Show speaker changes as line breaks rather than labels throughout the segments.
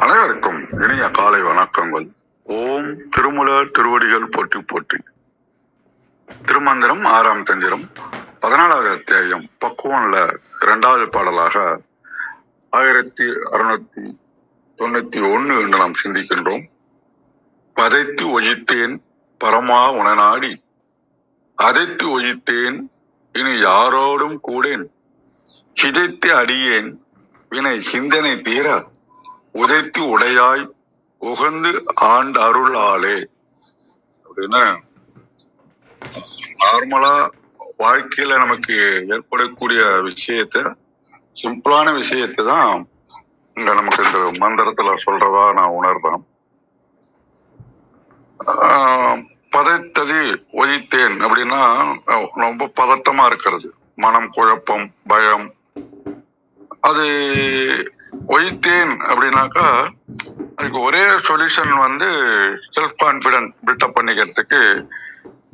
அனைவருக்கும் இனிய காலை வணக்கங்கள். ஓம் திருமூலர் திருவடிகள் போற்றி போற்றி. திருமந்திரம் 6ஆம் தந்திரம் 14வது அத்தியாயம் பக்குவன்ல 2வது பாடலாக 1691 என்று நாம் சிந்திக்கின்றோம். பதைத்து ஒழித்தேன் பரமா உணநாடி, அதைத்து ஒழித்தேன் இனி யாரோடும் கூடேன், சிதைத்து அடியேன் வினை சிந்தனை தீர, உதைத்து உடையாய் உகந்து ஆண்டு அருளாலே. அப்படின்னா நார்மலா வாழ்க்கையில நமக்கு ஏற்படக்கூடிய விஷயத்த, சிம்பிளான விஷயத்தை தான் இங்க நமக்கு இந்த மந்திரத்துல சொல்றதா நான் உணர்றேன். பதைத்தது ஒழித்தேன் அப்படின்னா ரொம்ப பதட்டமா இருக்கிறது, மனம் குழப்பம் பயம். அது ஒழித்தேன் அப்படின்னாக்கா அதுக்கு ஒரே சொல்யூஷன் செல்ஃப் கான்பிடன்ட் பில்டப் பண்ணிக்கிறதுக்கு,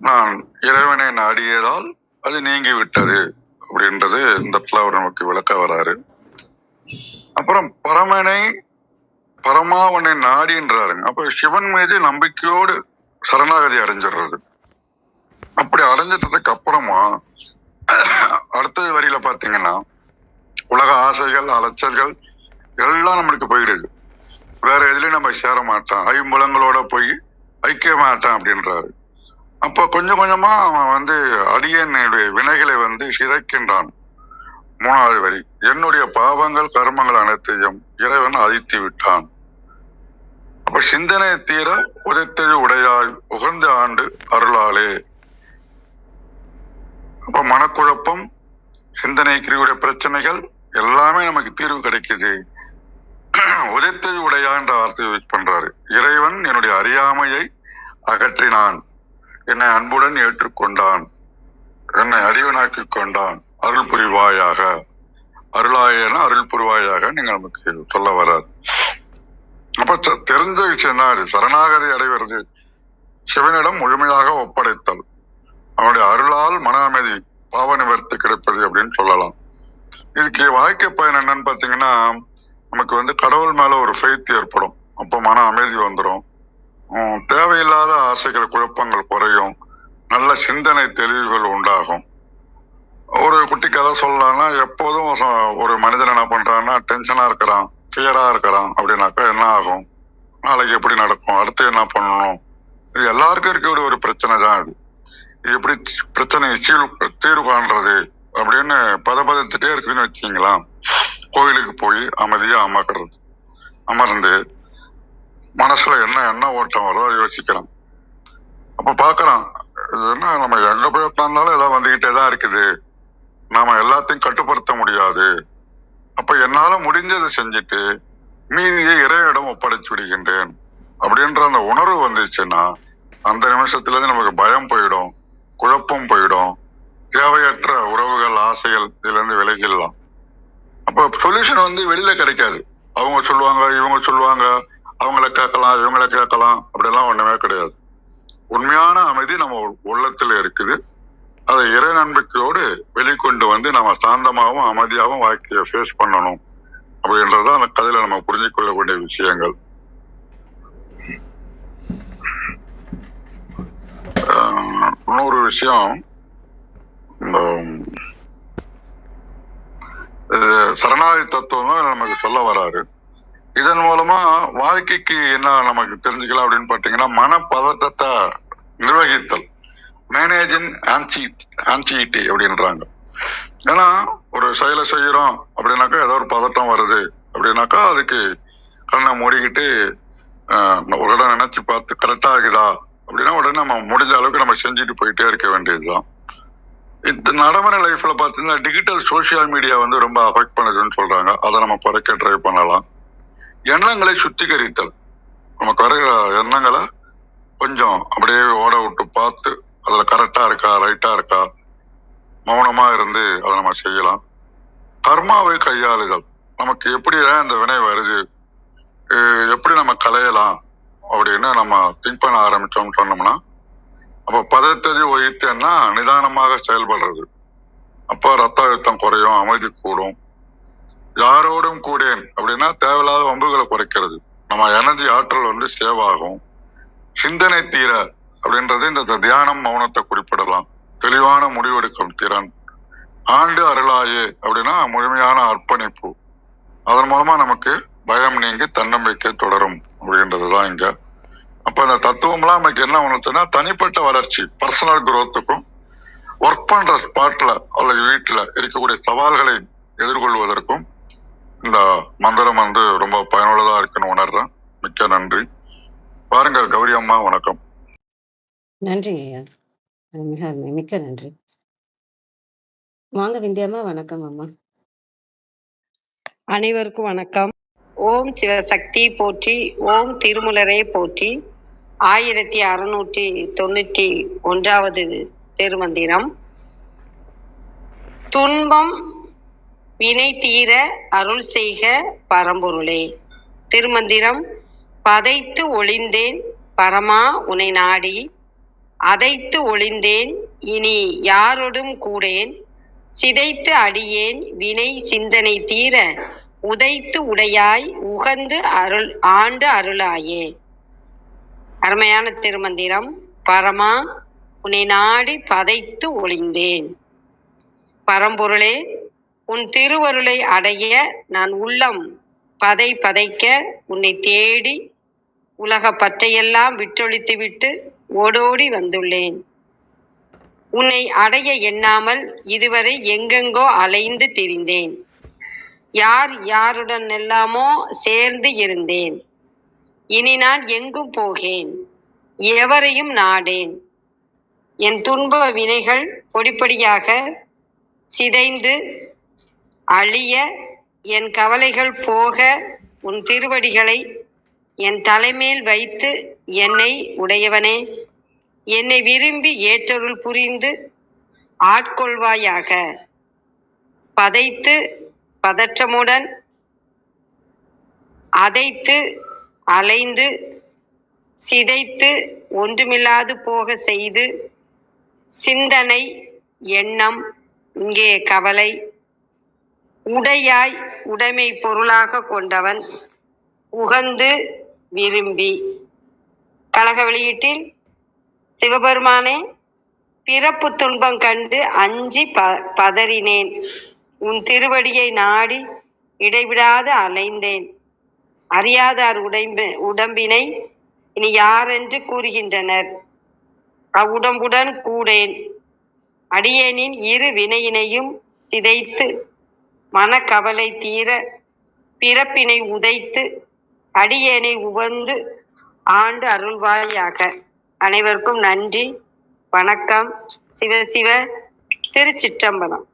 நான் இறைவனை நாடியதால் அது நீங்கி விட்டது அப்படின்றது இந்த இடத்துல அவர் நமக்கு விளக்க வராரு. அப்புறம் பரமாவனை நாடின்றாருங்க. அப்ப சிவன் மீது நம்பிக்கையோடு சரணாகதி அடைஞ்சிடுறது. அப்படி அடைஞ்சிட்டதுக்கு அப்புறமா அடுத்த வரியில பாத்தீங்கன்னா, உலக ஆசைகள் அலைச்சல்கள் எல்லாம் நம்மளுக்கு போயிடுது. வேற எதுலயும் நம்ம சேர மாட்டான், ஐம்புலங்களோட போய் ஐக்கிய மாட்டான் அப்படின்றாரு. அப்ப கொஞ்சம் கொஞ்சமா அவன் அடியனுடைய வினைகளை சிதைக்கின்றான். 3வது வரி, என்னுடைய பாவங்கள் கர்மங்கள் அனைத்தையும் இறைவன் அழித்து விட்டான். அப்ப சிந்தனை தீர உதைத்தது உடையாய் உகந்த ஆண்டு அருளாலே. அப்ப மனக்குழப்பம், சிந்தனைக்குரிய பிரச்சனைகள் எல்லாமே நமக்கு தீர்வு கிடைக்குது. உதைத்தது உடையா என்ற வார்த்தையை யூஸ் பண்றாரு. இறைவன் என்னுடைய அறியாமையை அகற்றினான், என்னை அன்புடன் ஏற்றுக்கொண்டான், என்னை அறிவனாக்கி கொண்டான், அருள் புரிவாயாக. அருளாயன அருள் புரிவாயாக நீங்க நமக்கு சொல்ல வராது. அப்ப தெரிஞ்ச விஷயம் தான் அது. சரணாகதி அடைவது சிவனிடம் முழுமையாக ஒப்படைத்தல், அவனுடைய அருளால் மன அமைதி பாவ நிவர்த்தி கிடைப்பது அப்படின்னு சொல்லலாம். இதுக்கு வாழ்க்கை பயன் என்னன்னு பாத்தீங்கன்னா, நமக்கு கடவுள் மேல ஒரு ஃபெய்த் ஏற்படும். அப்ப மன அமைதி வந்துடும், தேவையில்லாத ஆசைகள் குழப்பங்கள் குறையும், நல்ல சிந்தனை தெளிவுகள் உண்டாகும். ஒரு குட்டி கதை சொல்லலாம்னா, எப்போதும் ஒரு மனிதன் என்ன பண்றான்னா, டென்ஷனா இருக்கிறான், ஃபியரா இருக்கிறான் அப்படின்னாக்கா என்ன ஆகும், நாளைக்கு எப்படி நடக்கும், அடுத்து என்ன பண்ணணும், இது எல்லாருக்கும் இருக்கக்கூடிய ஒரு பிரச்சனை தான். இது எப்படி பிரச்சனையை தீர்வு காண்றது அப்படின்னு பதப்பதத்துட்டே இருக்குதுன்னு வச்சுங்களா. கோயிலுக்கு போய் அமைதியா அமர்ந்து மனசுல என்ன ஓட்டம் வருதோ யோசிக்கிறான். அப்ப பாக்குறான், என்ன நம்ம எங்க போய் உட்கார்ந்தாலும் ஏதாவது வந்துகிட்டே தான் இருக்குது, நாம எல்லாத்தையும் கட்டுப்படுத்த முடியாது. அப்ப என்னால முடிஞ்சதை செஞ்சுட்டு மீதியை இறைவனிடம் ஒப்படைச்சு விடுகின்றேன் அப்படின்ற அந்த உணர்வு வந்துச்சுன்னா, அந்த நிமிஷத்துல இருந்து நமக்கு பயம் போயிடும், குழப்பம் போயிடும், தேவையற்ற உறவுகள் ஆசைகள் இதுல இருந்து விலகிடலாம். அப்ப சொல்யூஷன் வெளியில கிடைக்காது. அவங்க சொல்லுவாங்க, இவங்க சொல்லுவாங்க, அவங்கள கேட்கலாம் இவங்களை கேட்கலாம், அப்படியெல்லாம் ஒண்ணுமே கிடையாது. உண்மையான அமைதி நம்ம உள்ளத்துல இருக்குது. அதை இறை நம்பிக்கையோடு வெளிக்கொண்டு நம்ம சாந்தமாகவும் அமைதியாகவும் வாழ்க்கையை ஃபேஸ் பண்ணணும் அப்படின்றத அந்த கதையில நம்ம புரிஞ்சு கொள்ளக்கூடிய விஷயங்கள். இன்னொரு விஷயம், சரணாகதி தத்துவம் நமக்கு சொல்ல வராரு. இதன் மூலமா வாழ்க்கைக்கு என்ன நமக்கு தெரிஞ்சுக்கலாம் அப்படின்னு பாத்தீங்கன்னா, மனப்பதட்டத்தை நிர்வகித்தல், மேனேஜிங் ஆன்சிட்டி அப்படின்றாங்க. ஏன்னா ஒரு செயலை செய்யறோம் அப்படின்னாக்கா ஏதோ ஒரு பதட்டம் வருது அப்படின்னாக்கா, அதுக்கு கண்ணை மூடிக்கிட்டு உடனே நினைச்சு பார்த்து கரெக்டா இருக்குதா அப்படின்னா உடனே நம்ம முடிஞ்ச அளவுக்கு நம்ம செஞ்சுட்டு போயிட்டே இருக்க வேண்டியதுதான். இந்த நடைமுறை லைஃப்ல பாத்தீங்கன்னா டிஜிட்டல் சோசியல் மீடியா ரொம்ப அஃபெக்ட் பண்ணுதுன்னு சொல்றாங்க. அதை நம்ம குறைக்க ட்ரை பண்ணலாம். எண்ணங்களை சுத்திகரித்தல், நமக்கு வர எண்ணங்களை கொஞ்சம் அப்படியே ஓட விட்டு பார்த்து அதுல கரெக்டா இருக்கா ரைட்டா இருக்கா மௌனமா இருந்து அதை நம்ம செய்யலாம். கர்மாவை கையாளுதல், நமக்கு எப்படி இந்த வினை வருது, எப்படி நம்ம களையலாம் அப்படின்னு நம்ம திங்க் பண்ண ஆரம்பிச்சோம்னு சொன்னோம்னா, அப்ப பதத்ததி ஒழித்தேன்னா நிதானமாக செயல்படுறது. அப்ப ரத்த அழுத்தம் குறையும், அமைதி கூடும். யாரோடும் கூடேன் அப்படின்னா தேவையில்லாத வம்புகளை குறைக்கிறது. நம்ம எனர்ஜி ஆற்றல் வந்து சேவ் ஆகும். சிந்தனை தீர அப்படின்றது இந்த தியானம் மௌனத்தை குறிப்பிடலாம். தெளிவான முடிவெடுக்கும் திறன். ஆண்டு அருளாயே அப்படின்னா முழுமையான அர்ப்பணிப்பு. அதன் மூலமா நமக்கு பயம் நீங்கி தன்னம்பிக்கை தொடரும் அப்படின்றதுதான் இங்க. அப்ப இந்த தத்துவம்லாம் நமக்கு என்ன உணர்த்துனா தனிப்பட்ட வளர்ச்சி, பர்சனல் குரோத்துக்கும் ஒர்க் பண்ற ஸ்பாட்ல அல்லது வீட்டுல இருக்கக்கூடிய சவால்களை எதிர்கொள்வதற்கும் இந்த மந்திரம் வந்து ரொம்ப பயனுள்ளதா இருக்குன்னு உணர்றேன். மிக்க நன்றி. பாருங்க கௌரி அம்மா, வணக்கம்.
நன்றி ஐயா, மிக மிக்க நன்றி. வாங்க விந்தியம்மா, வணக்கம் அம்மா.
அனைவருக்கும் வணக்கம். ஓம் சிவசக்தி போற்றி, ஓம் திருமுலரே போற்றி. 1691வது திருமந்திரம். துன்பம் வினை தீர அருள் செய்க பரம்பொருளே. திருமந்திரம். பதைத்து ஒளிந்தேன் பரமா உனை நாடி, அதைத்து ஒளிந்தேன் இனி யாரொடும் கூடேன், சிதைத்து அடியேன் வினை சிந்தனை தீர, உதைத்து உடையாய் உகந்து அருள் ஆண்டு அருளாயே. அருமையான திருமந்திரம். பரமா உன்னை நாடி பதைத்து ஒளிந்தேன். பரம்பொருளே, உன் திருவருளை அடைய நான் உள்ளம் பதை பதைக்க உன்னை தேடி உலக பற்றையெல்லாம் விட்டொழித்து விட்டு ஓடோடி வந்துள்ளேன். உன்னை அடைய எண்ணாமல் இதுவரை எங்கெங்கோ அலைந்து திரிந்தேன். யார் யாருடன் எல்லாமோ சேர்ந்து இருந்தேன். இனி நான் எங்கும் போகேன், எவரையும் நாடேன். என் துன்ப வினைகள் பொடிப்படியாக சிதைந்து அழிய, என் கவலைகள் போக உன் திருவடிகளை என் தலைமேல் வைத்து என்னை உடையவனே, என்னை விரும்பி ஏற்றருள் புரிந்து ஆட்கொள்வாயாக. பதைத்து பதற்றமுடன் அதைத்து அலைந்து சிதைத்து ஒன்றுமில்லாது போக செய்து, சிந்தனை எண்ணம் இங்கே கவலை உடையாய் உடைமை பொருளாக கொண்டவன் உகந்து விரும்பி. கழக வெளியீட்டில். சிவபெருமானே, பிறப்பு துன்பம் கண்டு அஞ்சி பதறினேன். உன் திருவடியை நாடி இடைவிடாது அலைந்தேன். அறியாதார் உடம்பினை இனி யாரென்று கூறுகின்றனர். அவ்வுடம்புடன் கூடேன். அடியேனின் இரு வினையினையும் சிதைத்து மனக்கவலை தீர பிறப்பினை உதைத்து அடியேனை உவந்து ஆண்டு அருள்வாயாக. அனைவருக்கும் நன்றி, வணக்கம். சிவசிவ. திருச்சிற்றம்பலம்.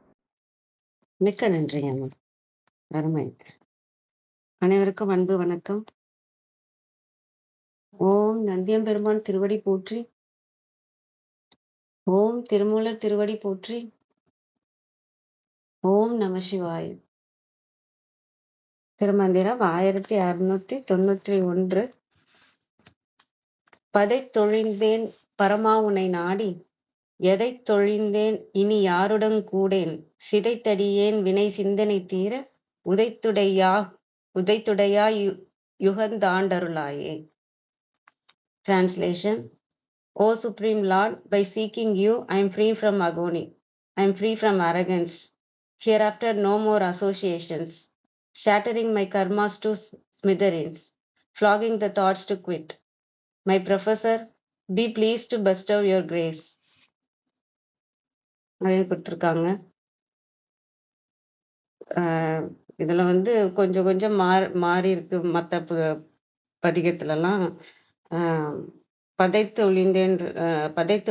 மிக்க நன்றி அம்மா, அருமை. அனைவருக்கும் அன்பு வணக்கம். ஓம் நந்தியம்பெருமான் திருவடி போற்றி, ஓம் திருமூலர் திருவடி போற்றி, ஓம் நம சிவாய. திருமந்திரம் 1691. பதைத்தொழிந்தேன் பரமா உனை நாடி, எதைத் தொழிந்தேன் இனி யாருடன் கூடேன், சிதைத்தடியேன் வினை சிந்தனை தீர, உதைத்துடையாய் யுகந்தாண்டருளாயே. Translation. O Supreme Lord, by seeking you, I am free from agony. I am free from arrogance. Hereafter no more associations, shattering my karmas to smithereens, flogging the thoughts to quit. My professor, be pleased to bestow your grace. அப்படின்னு கொடுத்துருக்காங்க. இதுல வந்து கொஞ்சம் கொஞ்சம் மாறி இருக்கு. மற்ற பதிகத்துலலாம் பதைத்து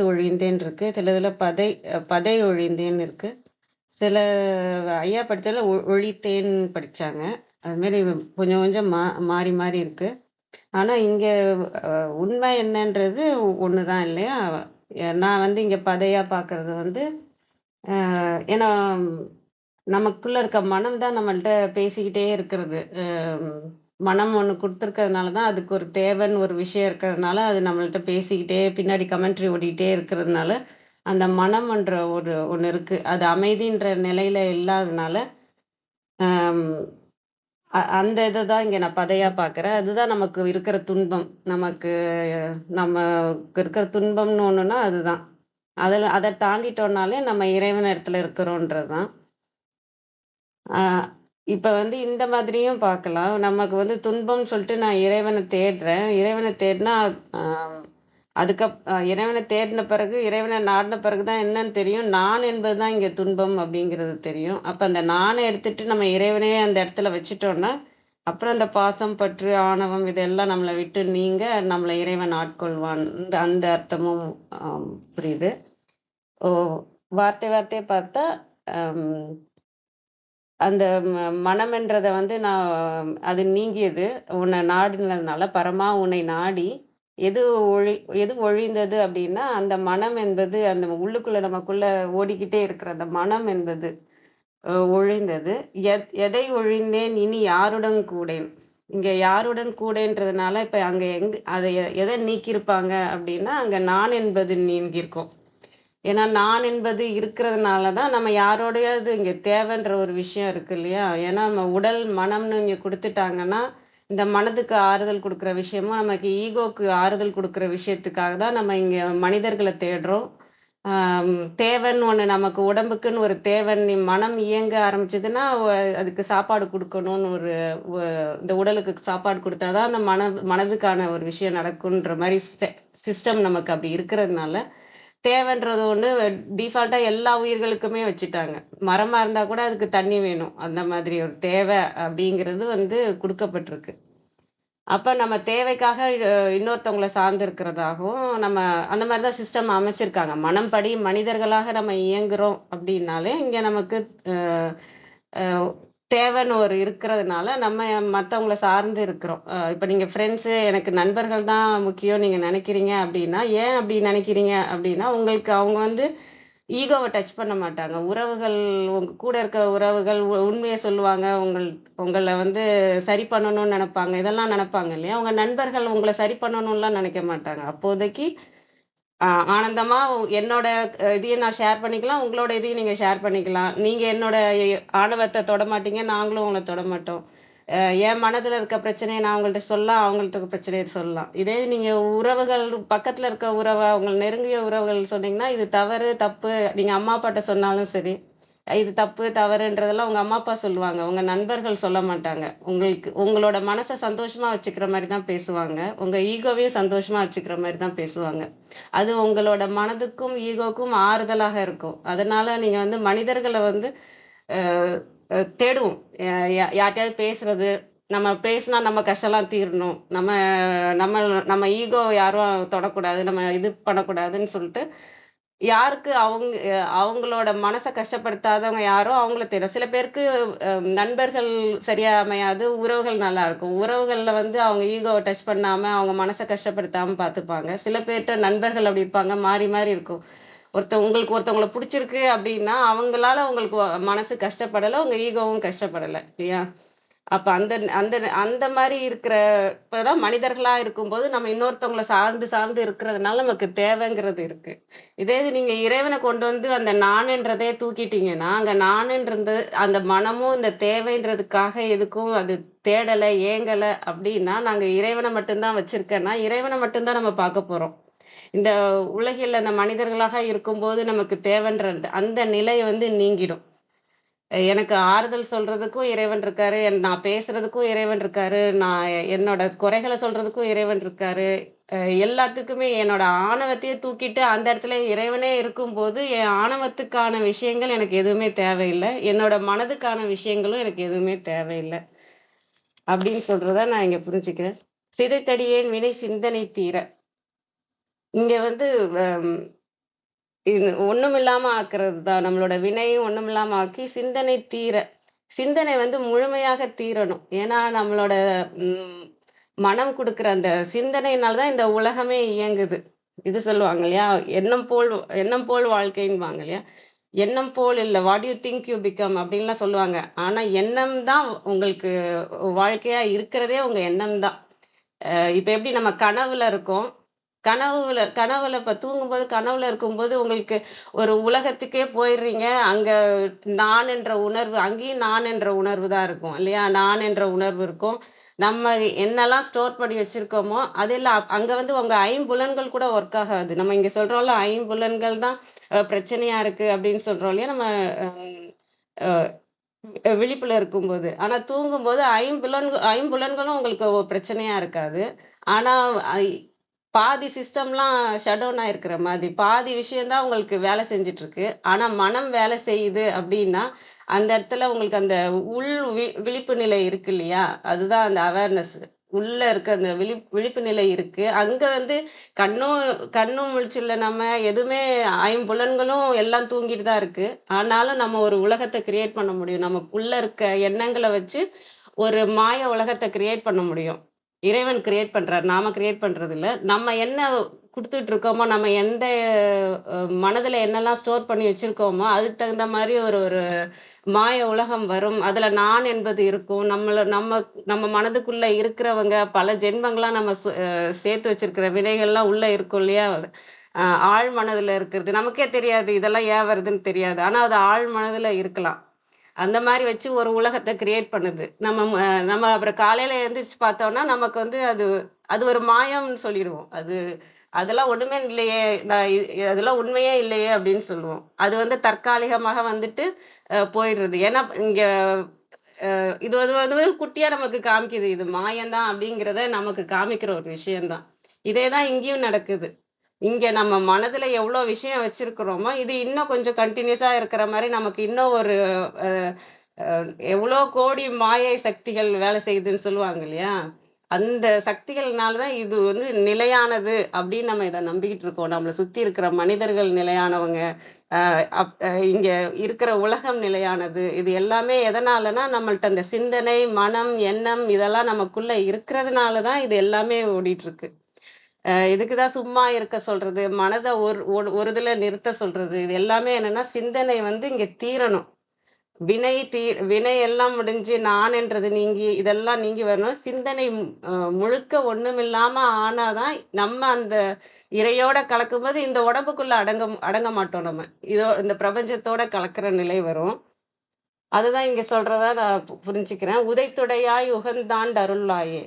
ஒழிந்தேன் இருக்கு, சிலதுல பதை ஒழிந்தேன் இருக்கு, சில ஐயா படித்ததில் ஒழித்தேன் படிச்சாங்க. அது மாதிரி கொஞ்சம் கொஞ்சம் மாறி மாறி இருக்கு. ஆனா இங்க உண்மை என்னன்றது ஒண்ணுதான் இல்லையா? நான் வந்து இங்க பதையா பாக்குறது வந்து ஏன்னா நமக்குள்ள இருக்க மனம் தான் நம்மள்ட்ட பேசிக்கிட்டே இருக்கிறது. மனம் ஒன்று கொடுத்துருக்கிறதுனால தான், அதுக்கு ஒரு தேவைன்னு ஒரு விஷயம் இருக்கிறதுனால அது நம்மள்ட்ட பேசிக்கிட்டே பின்னாடி கமெண்ட்ரி ஓடிக்கிட்டே இருக்கிறதுனால அந்த மனம்ன்ற ஒன்று இருக்கு. அது அமைதின்ற நிலையில இல்லாததுனால அந்த இதை தான் இங்க நான் பதையா பார்க்குறேன். அதுதான் நமக்கு இருக்கிற துன்பம். நமக்கு இருக்கிற துன்பம்னு ஒண்ணுன்னா அதுதான். அத தாண்டிட்டோம்னாலே நம்ம இறைவன் இடத்துல இருக்கிறோன்றது தான். ஆ இப்ப வந்து இந்த மாதிரியும் பார்க்கலாம். நமக்கு வந்து துன்பம்னு சொல்லிட்டு நான் இறைவன தேடுறேன். இறைவன தேடுனா அ இறைவன தேடின பிறகு, இறைவன நாடின பிறகு தான் என்னன்னு தெரியும். நான் என்பது தான் இங்க துன்பம் அப்படிங்கிறது தெரியும். அப்ப அந்த நான எடுத்துட்டு நம்ம இறைவனையே அந்த இடத்துல வச்சுட்டோம்னா, அப்புறம் அந்த பாசம், பற்று, ஆணவம் இதெல்லாம் நம்மள விட்டு நீங்க நம்மள இறைவன் ஆட்கொள்வான்ற அந்த அர்த்தமும் புரியுது. ஓ வார்த்தை வார்த்தையா பார்த்தா, அம் அந்த மனம்ன்றத வந்து நான் அது நீங்கியது. உன்னை நாடினதுனால, பரமா உன்னை நாடி எது ஒழி எது ஒழிந்தது அப்படின்னா, அந்த மனம் என்பது அந்த உள்ளுக்குள்ள நமக்குள்ள ஓடிக்கிட்டே இருக்கிற அந்த மனம் என்பது ஒழிந்தது. எதை ஒழிந்தேன் இனி யாருடன் கூடேன்? இங்க யாருடன் கூடேன்றதுனால, இப்ப அங்க அத எத நீக்கியிருப்பாங்க அப்படின்னா, அங்க நான் என்பது நீங்கியிருக்கும். ஏன்னா, நான் என்பது இருக்கிறதுனால தான் நம்ம யாரோடையாவது இங்க தேவைன்ற ஒரு விஷயம் இருக்கு இல்லையா? ஏன்னா, நம்ம உடல், மனம்னு இங்க குடுத்துட்டாங்கன்னா, இந்த மனதுக்கு ஆறுதல் குடுக்குற விஷயமும், நமக்கு ஈகோக்கு ஆறுதல் குடுக்குற விஷயத்துக்காக தான் நம்ம இங்க மனிதர்கள தேடுறோம். ஆம் தேவைன்னு ஒண்ணு நமக்கு உடம்புக்குன்னு ஒரு தேவைன்னு மனம் இயங்க ஆரம்பிச்சதுன்னா, அதுக்கு சாப்பாடு குடுக்கணும்னு ஒரு வ இந்த உடலுக்கு சாப்பாடு குடுத்தா தான் அந்த மனதுக்கான ஒரு விஷயம் நடக்குன்ற மாரி சிஸ்டம் நமக்கு அப்படி இருக்கிறதுனால, தேவைன்றது ஒண்ணு டிஃபால்ட்டா எல்லா உயிர்களுக்குமே வச்சுட்டாங்க. மரமா இருந்தா கூட அதுக்கு தண்ணி வேணும். அந்த மாதிரி ஒரு தேவை அப்படிங்கிறது வந்து குடுக்கப்பட்டிருக்கு. அப்ப நம்ம தேவைக்காக இன்னொருத்தவங்கள சார்ந்து இருக்கிறதாகவும், நம்ம அந்த மாரி தான் சிஸ்டம் அமைச்சிருக்காங்க. மனம்படி மனிதர்களாக நம்ம இயங்குறோம் அப்படின்னாலே, இங்க நமக்கு அ அ தேவைன்னு ஒரு இருக்கிறதுனால, நம்ம மத்தவங்கள சார்ந்து இருக்கிறோம். இப்ப நீங்க ஃப்ரெண்ட்ஸு எனக்கு நண்பர்கள் தான் முக்கியம் நீங்க நெனைக்கிறீங்க அப்படின்னா, ஏன் அப்படி நெனைக்கிறீங்க அப்படின்னா, உங்களுக்கு அவங்க வந்து ஈகோவ டச் பண்ண மாட்டாங்க. உறவுகள் உங்க கூட இருக்கிற உறவுகள் உண்மைய சொல்லுவாங்க. உங்கள வந்து சரி பண்ணணும்னு நெனைப்பாங்க. இதெல்லாம் நெனைப்பாங்க இல்லையா? உங்க நண்பர்கள் உங்கள சரி பண்ணணும்லாம் நெனைக்க மாட்டாங்க. அப்போதைக்கு ஆனந்தமா என்னோட இதையும் நான் ஷேர் பண்ணிக்கலாம். உங்களோட இதையும் நீங்க ஷேர் பண்ணிக்கலாம். நீங்க என்னோட ஆணவத்த தொடமாட்டீங்க. நாங்களும் உங்கள தொடமாட்டோம். என் மனதுல இருக்க பிரச்சனைய நான் உங்கள்ட்ட சொல்லலாம். அவங்கள்ட்ட இருக்க பிரச்சனைய சொல்லலாம். இதே நீங்க உறவுகள் பக்கத்துல இருக்க உறவ உங்க நெருங்கிய உறவுகள் சொன்னீங்கன்னா, இது தவறு, தப்பு. நீங்க அம்மா, அப்பாட்ட சொன்னாலும் சரி. இது தப்பு, தவறுன்றதெல்லாம் உங்க அம்மா, அப்பா சொல்லுவாங்க. உங்க நண்பர்கள் சொல்ல மாட்டாங்க. உங்களோட மனச சந்தோஷமா வச்சுக்கிற மாரி தான் பேசுவாங்க. உங்க ஈகோவையும் சந்தோஷமா வச்சுக்கிற மாரி தான் பேசுவாங்க. அது உங்களோட மனதுக்கும், ஈகோக்கும் ஆறுதலாக இருக்கும். அதனால நீங்க வந்து மனிதர்கள வந்து அ தேடுவோம். யார்ட்டயாவது பேசுறது, நம்ம பேசினா நம்ம கஷ்டம்லாம் தீரணும். நம்ம நம்ம ஈகோ யாரும் தொடக்கூடாது. நம்ம இது பண்ணக்கூடாதுன்னு சொல்லிட்டு யாருக்கு அவங்களோட மனச கஷ்டப்படுத்தாதவங்க யாரோ அவங்கள தேடும். சில பேருக்கு நண்பர்கள் சரியா அமையாது. உறவுகள் நல்லா இருக்கும். உறவுகள்ல வந்து அவங்க ஈகோவ டச் பண்ணாம, அவங்க மனச கஷ்டப்படுத்தாம பார்த்துப்பாங்க. சில பேர்ட்ட நண்பர்கள் அப்படி இருப்பாங்க. மாறி, மாறி இருக்கும். உங்களுக்கு ஒருத்தவங்கள புடிச்சிருக்கு அப்படின்னா, அவங்களால உங்களுக்கு மனசு கஷ்டப்படல. உங்க ஈகோவும் கஷ்டப்படல. இல்லையா? அப்ப அந்த அந்த அந்த மாரி இருக்கிறப்பதான் மனிதர்களா இருக்கும்போது, நம்ம இன்னொருத்தவங்கள சார்ந்து சார்ந்து இருக்கிறதுனால நமக்கு தேவைங்கிறது இருக்கு. இதே இது நீங்க இறைவன கொண்டு வந்து அந்த நானுன்றதே தூக்கிட்டீங்கன்னா, அங்க நானுன்றது அந்த மனமும் இந்த தேவைன்றதுக்காக எதுக்கும் அது தேடல, ஏங்கல அப்படின்னா, நாங்க இறைவன மட்டும் தான் வச்சிருக்கேன்னா, இறைவன மட்டும் தான் நம்ம பார்க்க போறோம். இந்த உலகில் அந்த மனிதர்களாக இருக்கும்போது நமக்கு தேவைன்ற அந்த நிலை வந்து நீங்கிடும். எனக்கு ஆறுதல் சொல்றதுக்கும் இறைவன் இருக்காரு. நான் பேசுறதுக்கும் இறைவன் இருக்காரு. நான் என்னோட குறைகள சொல்றதுக்கும் இறைவன் இருக்காரு. எல்லாத்துக்குமே என்னோட ஆணவத்தையே தூக்கிட்டு அந்த இடத்துல இறைவனே இருக்கும்போது, என் ஆணவத்துக்கான விஷயங்கள் எனக்கு எதுவுமே தேவையில்ல. என்னோட மனதுக்கான விஷயங்களும் எனக்கு எதுவுமே தேவையில்ல. அப்படின்னு சொல்றத நான் இங்க புரிஞ்சுக்கிறேன். "சிதைத்தடியேன் வினை சிந்தனை தீர." இங்க வந்து அம் இது ஒண்ணுமில்லாம ஆக்குறது தான். நம்மளோட வினையும் ஒண்ணுமில்லாம ஆக்கி, சிந்தனை தீர சிந்தனை வந்து முழுமையாக தீரணும். ஏன்னா, நம்மளோட ம் மனம் குடுக்குற அந்த சிந்தனையினால தான் இந்த உலகமே இயங்குது. இது சொல்லுவாங்க இல்லையா? எண்ணம் போல் வாழ்க்கைன்னுவாங்க இல்லையா? எண்ணம் போல் இல்ல. What you think you become அப்படின்லாம் சொல்லுவாங்க. ஆனா, எண்ணம் தான் உங்களுக்கு வாழ்க்கையா இருக்கிறதே உங்க எண்ணம் தான். இப்ப எப்படி நம்ம கனவுல இருக்கோம். கனவுல இப்ப தூங்கும்போது கனவுல இருக்கும்போது உங்களுக்கு ஒரு உலகத்துக்கே போயிடுறீங்க. அங்க நான் என்ற உணர்வு அங்கேயும் நான் என்ற உணர்வு தான் இருக்கும் இல்லையா? நான் என்ற உணர்வு இருக்கும். நம்ம என்னெல்லாம் ஸ்டோர் பண்ணி வச்சிருக்கோமோ, அதெல்லாம் அங்க வந்து உங்க ஐம்புலன்கள் கூட ஒர்க் ஆகாது. நம்ம இங்க சொல்றோம்ல, ஐம்புலன்கள் தான் பிரச்சனையா இருக்கு அப்படின்னு சொல்றோம் இல்லையா? நம்ம அ விழிப்புல இருக்கும்போது. ஆனா தூங்கும்போது ஐம்புலன்களும் உங்களுக்கு பிரச்சனையா இருக்காது. ஆனா ஐ பாதி சிஸ்டம்லாம் ஷட் டவுன் ஆயிருக்கிற மாதிரி. பாதி விஷயம் தான் உங்களுக்கு வேலை செஞ்சுட்டு இருக்கு. ஆனா மனம் வேலை செய்யுது அப்டின்னா, அந்த இடத்துல உங்களுக்கு அந்த உள் விழிப்பு நிலை இருக்கு இல்லையா? அதுதான் அந்த அவேர்னஸ். உள்ள இருக்க அந்த விழிப்பு நிலை இருக்கு. அங்க வந்து கண்ணும் கண்ணும் முழிச்சில்ல நம்ம. எதுவுமே ஐம்புலன்களும் எல்லாம் தூங்கிட்டு தான் இருக்கு. ஆனாலும் நம்ம ஒரு உலகத்த கிரியேட் பண்ண முடியும். நமக்குள்ள இருக்க எண்ணங்கள வச்சு ஒரு மாய உலகத்த கிரியேட் பண்ண முடியும். இறைவன் கிரியேட் பண்றாரு. நாம கிரியேட் பண்றது இல்ல. நம்ம என்ன குடுத்துட்டு இருக்கோமோ, நம்ம எந்த மனதுல என்னெல்லாம் ஸ்டோர் பண்ணி வச்சிருக்கோமோ, அதுக்கு தகுந்த மாரி ஒரு ஒரு மாய உலகம் வரும். அதுல நான் என்பது இருக்கும். நம்ம நம்ம மனதுக்குள்ள இருக்கிறவங்க பல ஜென்மங்களா நம்ம சேர்த்து வச்சிருக்கிற வினைகள்லாம் உள்ள இருக்கும் இல்லையா? அ ஆழ் மனதுல இருக்கிறது. நமக்கே தெரியாது. இதெல்லாம் ஏன் வருதுன்னு தெரியாது. ஆனா அது ஆழ் மனதுல இருக்கலாம். அந்த மாரி வச்சு ஒரு உலகத்த கிரியேட் பண்ணுது. நம்ம அப்புறம் காலையில எந்திரிச்சு பார்த்தோம்னா, நமக்கு வந்து அது அது ஒரு மாயம்னு சொல்லிடுவோம். அதெல்லாம் ஒண்ணுமே இல்லையே! நான் அதெல்லாம் உண்மையே இல்லையே! அப்படின்னு சொல்லுவோம். அது வந்து தற்காலிகமாக வந்துட்டு போயிடுறது. ஏன்னா இங்க இது அது வந்து குட்டியா நமக்கு காமிக்குது. இது மாயம் தான் அப்படிங்கிறத நமக்கு காமிக்கிற ஒரு விஷயம் தான். இதே தான் இங்கேயும் நடக்குது. இங்க நம்ம மனதுல எவ்வளோ விஷயம் வச்சிருக்கிறோமோ, இது இன்னும் கொஞ்சம் கன்டினியூஸா இருக்கிற மாரி நமக்கு இன்னும் ஒரு அ எவ்வளோ கோடி மாயை சக்திகள் வேலை செய்யுதுன்னு சொல்லுவாங்க இல்லையா? அந்த சக்திகள்னால தான் இது வந்து நிலையானது அப்படின்னு நம்ம இத நம்பிக்கிட்டு இருக்கோம். நம்மள சுத்தி இருக்கிற மனிதர்கள் நிலையானவங்க. இங்க இருக்கிற உலகம் நிலையானது. இது எல்லாமே எதனாலனா, நம்மள்ட்ட அந்த சிந்தனை, மனம், எண்ணம் இதெல்லாம் நமக்குள்ள இருக்கிறதுனால தான் இது எல்லாமே ஓடிட்டுருக்கு. இதுக்கு தான் சும்மா இருக்க சொல்றது, மனத ஒரு இதுல நிறுத்த சொல்றது. இது எல்லாமே என்னன்னா, சிந்தனை வந்து இங்க தீரணும். வினை எல்லாம் முடிஞ்சு நான் என்றது நீங்கி, இதெல்லாம் நீங்கி வரணும். சிந்தனை முழுக்க ஒண்ணுமில்லாம ஆனா தான், நம்ம அந்த இறையோட கலக்கும்போது இந்த உடம்புக்குள்ள அடங்க அடங்க மாட்டோம் நம்ம. இந்த பிரபஞ்சத்தோட கலக்கிற நிலை வரும். அதுதான் இங்க சொல்றதா நான் புரிஞ்சுக்கிறேன். "உதைத்துடையாய் உகந்தாண்டருளாயே."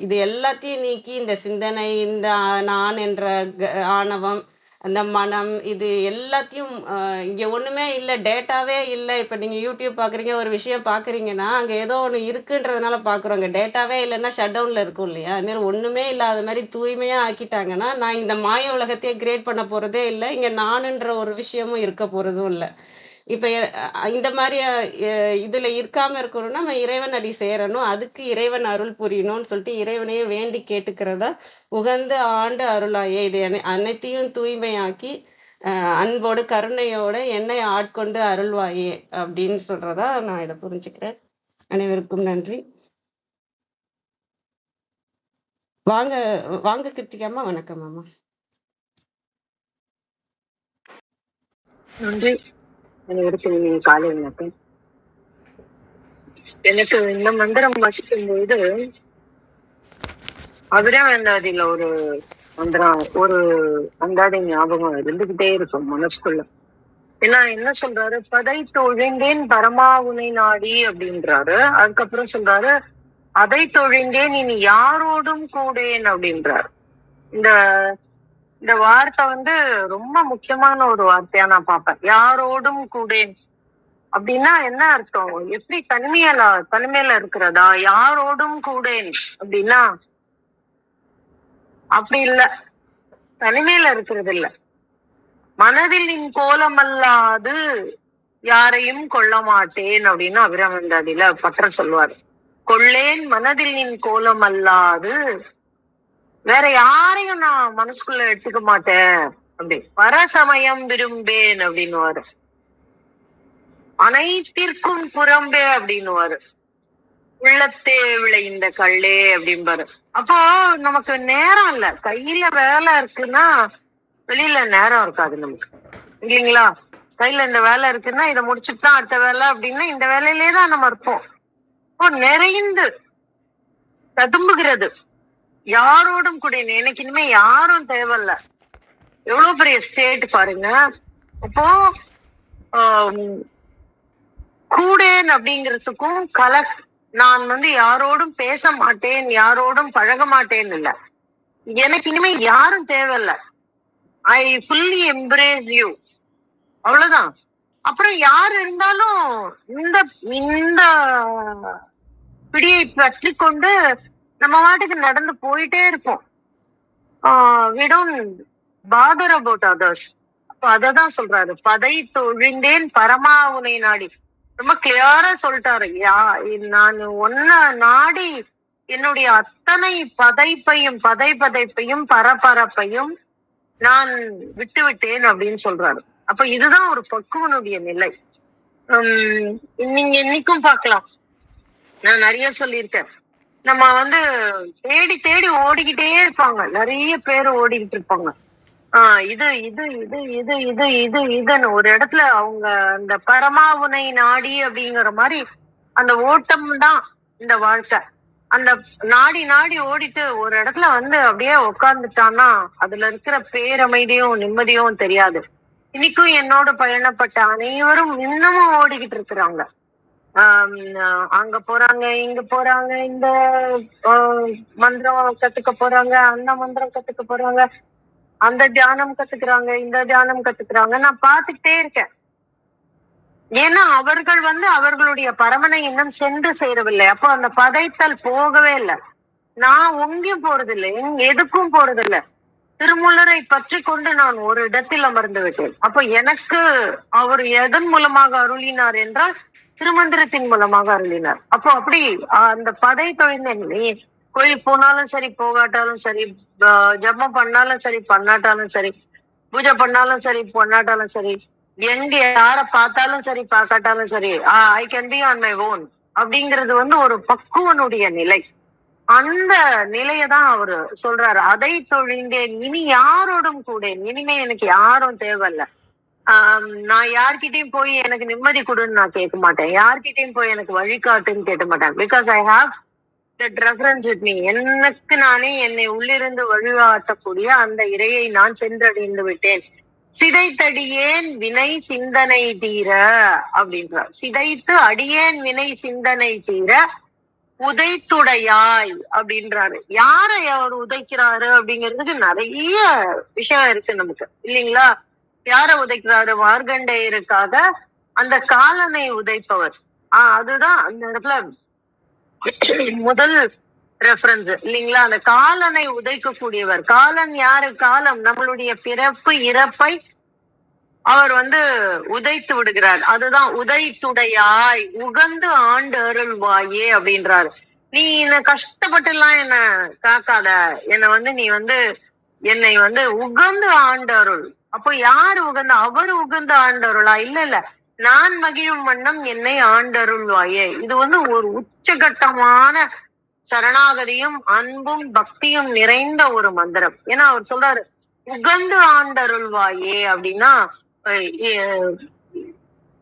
இது எல்லாத்தையும் நீக்கி இந்த சிந்தனை, இந்த நான் என்ற க ஆணவம், அந்த மனம் இது எல்லாத்தையும் இங்க ஒண்ணுமே இல்ல. டேட்டாவே இல்ல. இப்ப நீங்க YouTube பார்க்குறீங்க, ஒரு விஷயம் பார்க்குறீங்கன்னா, அங்க ஏதோ ஒண்ணு இருக்குன்றதுனால பார்க்குறோம். அங்க டேட்டாவே இல்லன்னா ஷட் டவுன்ல இருக்கும் இல்லையா? அது மாரி ஒண்ணுமே இல்லாத மாரி தூய்மையா ஆக்கிட்டாங்கன்னா, நான் இந்த மாய உலகத்தையே கிரியேட் பண்ண போறதே இல்ல. இங்க நானுன்ற ஒரு விஷயமும் இருக்க போறதும் இல்ல. இப்ப இந்த மாரி இதுல இருக்காம இருக்கணும்னா, நம்ம இறைவன் அடி சேரணும். அதுக்கு இறைவன் அருள் புரியணும்னு சொல்லிட்டு இறைவனையே வேண்டி கேட்டுக்கிறதா, "உகந்து ஆண்டு அருளாயே" இது அனைத்தையும் தூய்மையாக்கி, அ அன்போடு, கருணையோட என்னை ஆட்கொண்டு அருள்வாயே அப்படின்னு சொல்றதா நான் இத புரிஞ்சுக்கிறேன். அனைவருக்கும் நன்றி. வாங்க வாங்க கிருத்திகாம்மா. வணக்கம் அம்மா.
நன்றி. அனைவருக்கும் இனிய காலை வணக்கம். எனக்கு இந்த மந்திரம் வாசிக்கும்போது அபிராமந்தாதியில ஒரு மந்திரம், ஒரு அந்தாதி ஞாபகம் இருந்துகிட்டே இருக்கும் மனசுக்குள்ள. ஏன்னா என்ன சொல்றாரு, பதைத்து ஒழிந்தேன் பரமாவுனை நாடி அப்படின்றாரு. அதுக்கப்புறம் சொல்றாரு, அதை தொழிந்தேன் இனி யாரோடும் கூடேன் அப்படின்றாரு. இந்த இந்த வார்த்தை வந்து ரொம்ப முக்கியமான ஒரு வார்த்தையா நான் பார்ப்பேன். யாரோடும் கூடேன் அப்படின்னா என்ன அர்த்தம்? எப்படி தனிமையில இருக்கிறதா? யாரோடும் கூடேன் அப்படின்னா அப்படி இல்ல. தனிமையில இருக்கிறது இல்ல. மனதில் நின் கோலமல்லாது யாரையும் கொள்ள மாட்டேன் அப்படின்னு அபிராமந்தாதியில பற்ற சொல்லுவாரு. கொள்ளேன் மனதில் நின் கோலமல்லாது வேற யாரையும் நான் மனசுக்குள்ள எடுத்துக்க மாட்டேன் அப்படி. பரசமயம் விரும்பேன் அப்படின்னுவாரு. அனைத்திற்கும் புறம்பே அப்படின்னுவாரு. உள்ளத்தே விளைந்த கள்ளே அப்படிம்பாரு. அப்போ நமக்கு நேரம் இல்ல. கையில வேலை இருக்குன்னா வெளியில நேரம் இருக்காது நமக்கு, இல்லைங்களா? கையில இந்த வேலை இருக்குன்னா இதை முடிச்சுட்டு தான் அடுத்த வேலை அப்படின்னா இந்த வேலையிலே தான் நம்ம இருப்போம். இப்போ நிறைந்து ததும்புகிறது. யாரோடும் கூட எனக்கு இனிமே யாரும் தேவையில்ல. எவ்வளவு பெரிய ஸ்டேட் பாருங்க. அப்போ கூடேன் அப்படிங்கிறதுக்கும் நான் வந்து யாரோடும் பேச மாட்டேன், யாரோடும் பழக மாட்டேன் இல்ல, எனக்கு இனிமே யாரும் தேவையில்ல. ஐ ஃபுல்லி எம்ப்ரேஸ் யூ, அவ்வளவுதான். அப்புறம் யார் இருந்தாலும் இந்த இந்த பிடியை பற்றி கொண்டு நம்ம வாட்டுக்கு நடந்து போயிட்டே இருப்போம். we don't bother about others. அப்ப அததான் சொல்றாரு, பதை தொழிந்தேன் பரமா உனை நாடி. ரொம்ப கிளியரா சொல்லிட்டாரு, நான் ஒன்ன நாடி என்னுடைய அத்தனை பதைப்பையும் பரபரப்பையும் நான் விட்டு விட்டேன் அப்படின்னு சொல்றாரு. அப்ப இதுதான் ஒரு பக்குவனுடைய நிலை. நீங்க இன்னைக்கும் பார்க்கலாம், நான் நிறைய சொல்லியிருக்கேன். நம்ம வந்து தேடி தேடி ஓடிக்கிட்டே இருப்பாங்க, நிறைய பேர் ஓடிக்கிட்டு இருப்பாங்க. இது இது இது இது இது இது இதுன்னு ஒரு இடத்துல அவங்க அந்த பரமாவுனை நாடி அப்படிங்கிற மாதிரி அந்த ஓட்டம் தான் இந்த வாழ்க்கை. அந்த நாடி நாடி ஓடிட்டு ஒரு இடத்துல வந்து அப்படியே உட்கார்ந்துட்டான்னா அதுல இருக்கிற பேரமைதியும் நிம்மதியும் தெரியாது. இன்னைக்கும் என்னோட பயணப்பட்ட அனைவரும் இன்னமும் ஓடிக்கிட்டு இருக்கிறாங்க. அங்க போறாங்க, இங்க போறாங்க, இந்த மந்திரம் கத்துக்க போறாங்க, அந்த மந்திரம் கத்துக்க போறாங்க, அந்த தியானம் கத்துக்கிறாங்க, இந்த தியானம் கத்துக்கிறாங்க. நான் பார்த்துக்கிட்டே இருக்கேன். ஏன்னா அவர்கள் வந்து அவர்களுடைய பரமனை இன்னும் சென்று சேரவில்லை. அப்போ அந்த பதைத்தல் போகவே இல்லை. நான் ஒங்கியும் போறதில்லை, எதுக்கும் போறதில்லை. திருமூலரை பற்றி கொண்டு நான் ஒரு இடத்தில் அமர்ந்து விட்டேன். அப்போ எனக்கு அவர் எதன் மூலமாக அருளினார் என்றால் திருமந்திரத்தின் மூலமாக அருளினார். அப்போ அப்படி அந்த பதை தொழில் நீ கோயில் போனாலும் சரி, போகாட்டாலும் சரி, ஜபம் பண்ணாலும் சரி, பண்ணாட்டாலும் சரி, பூஜை பண்ணாலும் சரி, பண்ணாட்டாலும் சரி, எங்க யார பார்த்தாலும் சரி, பார்க்காட்டாலும் சரி, I can be on my own அப்படிங்கிறது வந்து ஒரு பக்குவனுடைய நிலை. அந்த நிலையதான் அவரு சொல்றாரு, அதை தொழிந்தேன் இனி யாரோடும் கூட, இனிமே எனக்கு யாரும் தேவையில்ல. நான் யார்கிட்டயும் போய் எனக்கு நிம்மதி கொடுன்னு நான் கேட்க மாட்டேன், யார்கிட்டயும் போய் எனக்கு வழிகாட்டுன்னு கேட்க மாட்டேன். Because I have that reference with me. எனக்கு நானே என்னை உள்ளிருந்து வழிகாட்டக்கூடிய அந்த இறையை நான் சென்றடைந்து விட்டேன். சிதைத்தடியேன் வினை சிந்தனை தீர அப்படின்றார். சிதைத்து அடியேன் வினை சிந்தனை தீர உதைத்துடையாய் அப்படின்றாரு. யாரை அவர் உதைக்கிறாரு அப்படிங்கிறதுக்கு நிறைய விஷயம் இருக்கு நமக்கு, இல்லைங்களா? யார உதைக்கிறாரு? மார்கண்டேயருக்காக அந்த காலனை உதைப்பவர். அதுதான் அந்த இடத்துல முதல் ரெஃபரன்ஸ், இல்லைங்களா? அந்த காலனை உதைக்கக்கூடியவர். காலன் யாரு? காலம் நம்மளுடைய பிறப்பு இறப்பை அவர் வந்து உதைத்து விடுகிறார். அதுதான் உதைத்துடையாய் உகந்து ஆண்டு அருள்வாயே அப்படின்றாரு. நீ என்ன கஷ்டப்பட்டு எல்லாம் என்ன காக்காத, என்னை வந்து நீ வந்து என்னை வந்து உகந்து ஆண்டு அருள். அப்போ யாரு உகந்த? அவர் உகந்த ஆண்டருளா? இல்ல இல்ல, நான் மகிழும் வண்ணம் என்னை ஆண்டருள்வாயே. இது வந்து ஒரு உச்சகட்டமான சரணாகதியும் அன்பும் பக்தியும் நிறைந்த ஒரு மந்திரம். ஏன்னா அவர் சொல்றாரு உகந்து ஆண்டருள்வாயே அப்படின்னா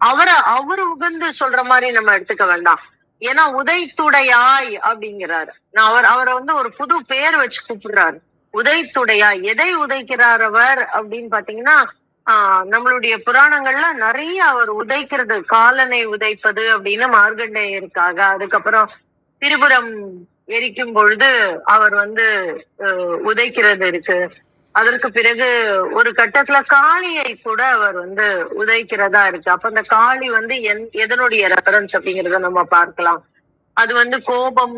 அவரு உகந்து சொல்ற மாதிரி நம்ம எடுத்துக்க வேண்டாம். ஏன்னா உதைத்துடையாய் அப்படிங்கிறாரு. அவரை வந்து ஒரு புது பெயர் வச்சு கூப்பிடுறாரு, உதைத்துடையாய். எதை உதைக்கிறார் அவர் அப்படின்னு பாத்தீங்கன்னா, நம்மளுடைய புராணங்கள்ல நிறைய அவர் உதைக்கிறது, காலனை உதைப்பது அப்படின்னு மார்கண்டேயருக்காக. அதுக்கப்புறம் திரிபுரம் எரிக்கும் பொழுது அவர் வந்து உதைக்கிறது இருக்கு. அதற்கு பிறகு ஒரு கட்டத்துல காளியை கூட அவர் வந்து உதைக்கிறதா இருக்கு. அப்ப அந்த காளி வந்து எதனுடைய ரெஃபரன்ஸ் அப்படிங்கிறத நம்ம பார்க்கலாம். அது வந்து கோபம்,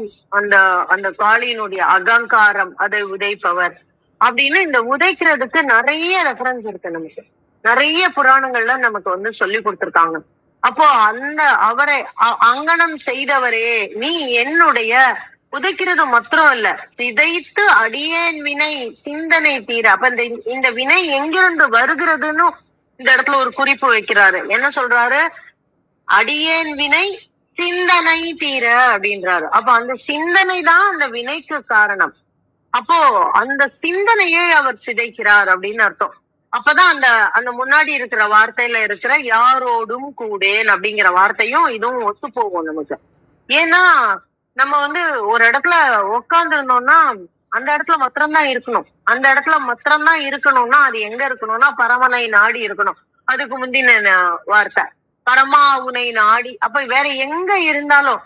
அந்த காளியினுடைய அகங்காரம், அதை உதைப்பவர் அப்படின்னு. இந்த உதைக்கிறதுக்கு நிறைய ரெஃபரன்ஸ் இருக்கு நமக்கு, நிறைய புராணங்கள்ல நமக்கு வந்து சொல்லி கொடுத்திருக்காங்க. அப்போ அவரை அங்கனம் செய்தவரே நீ என்னுடைய உதைக்கிறது மாத்திரம் இல்ல, சிதைத்து அடியேன் வினை சிந்தனை தீர. அப்ப இந்த வினை எங்கிருந்து வருகிறதுன்னு இந்த இடத்துல ஒரு குறிப்பு வைக்கிறாரு. என்ன சொல்றாரு? அடியேன் வினை சிந்தனை தீர அப்படின்றாரு. அப்ப அந்த சிந்தனை தான் அந்த வினைக்கு காரணம். அப்போ அந்த சிந்தனையை அவர் சிதைக்கிறார் அப்படின்னு அர்த்தம். அப்பதான் அந்த முன்னாடி இருக்கிற வார்த்தையில இருக்கிற யாரோடும் கூடேன் அப்படிங்கிற வார்த்தையும் இதுவும் ஒத்து போகும் நமக்கு. ஏன்னா நம்ம வந்து ஒரு இடத்துல உட்கார்ந்து இருந்தோம்னா அந்த இடத்துல மாத்திரம்தான் இருக்கணும். அந்த இடத்துல மாத்திரம்தான் இருக்கணும்னா அது எங்க இருக்கணும்னா பரமனை நாடி இருக்கணும். அதுக்கு முந்தின வார்த்தை பரமா உனை நாடி. அப்ப வேற எங்க இருந்தாலும்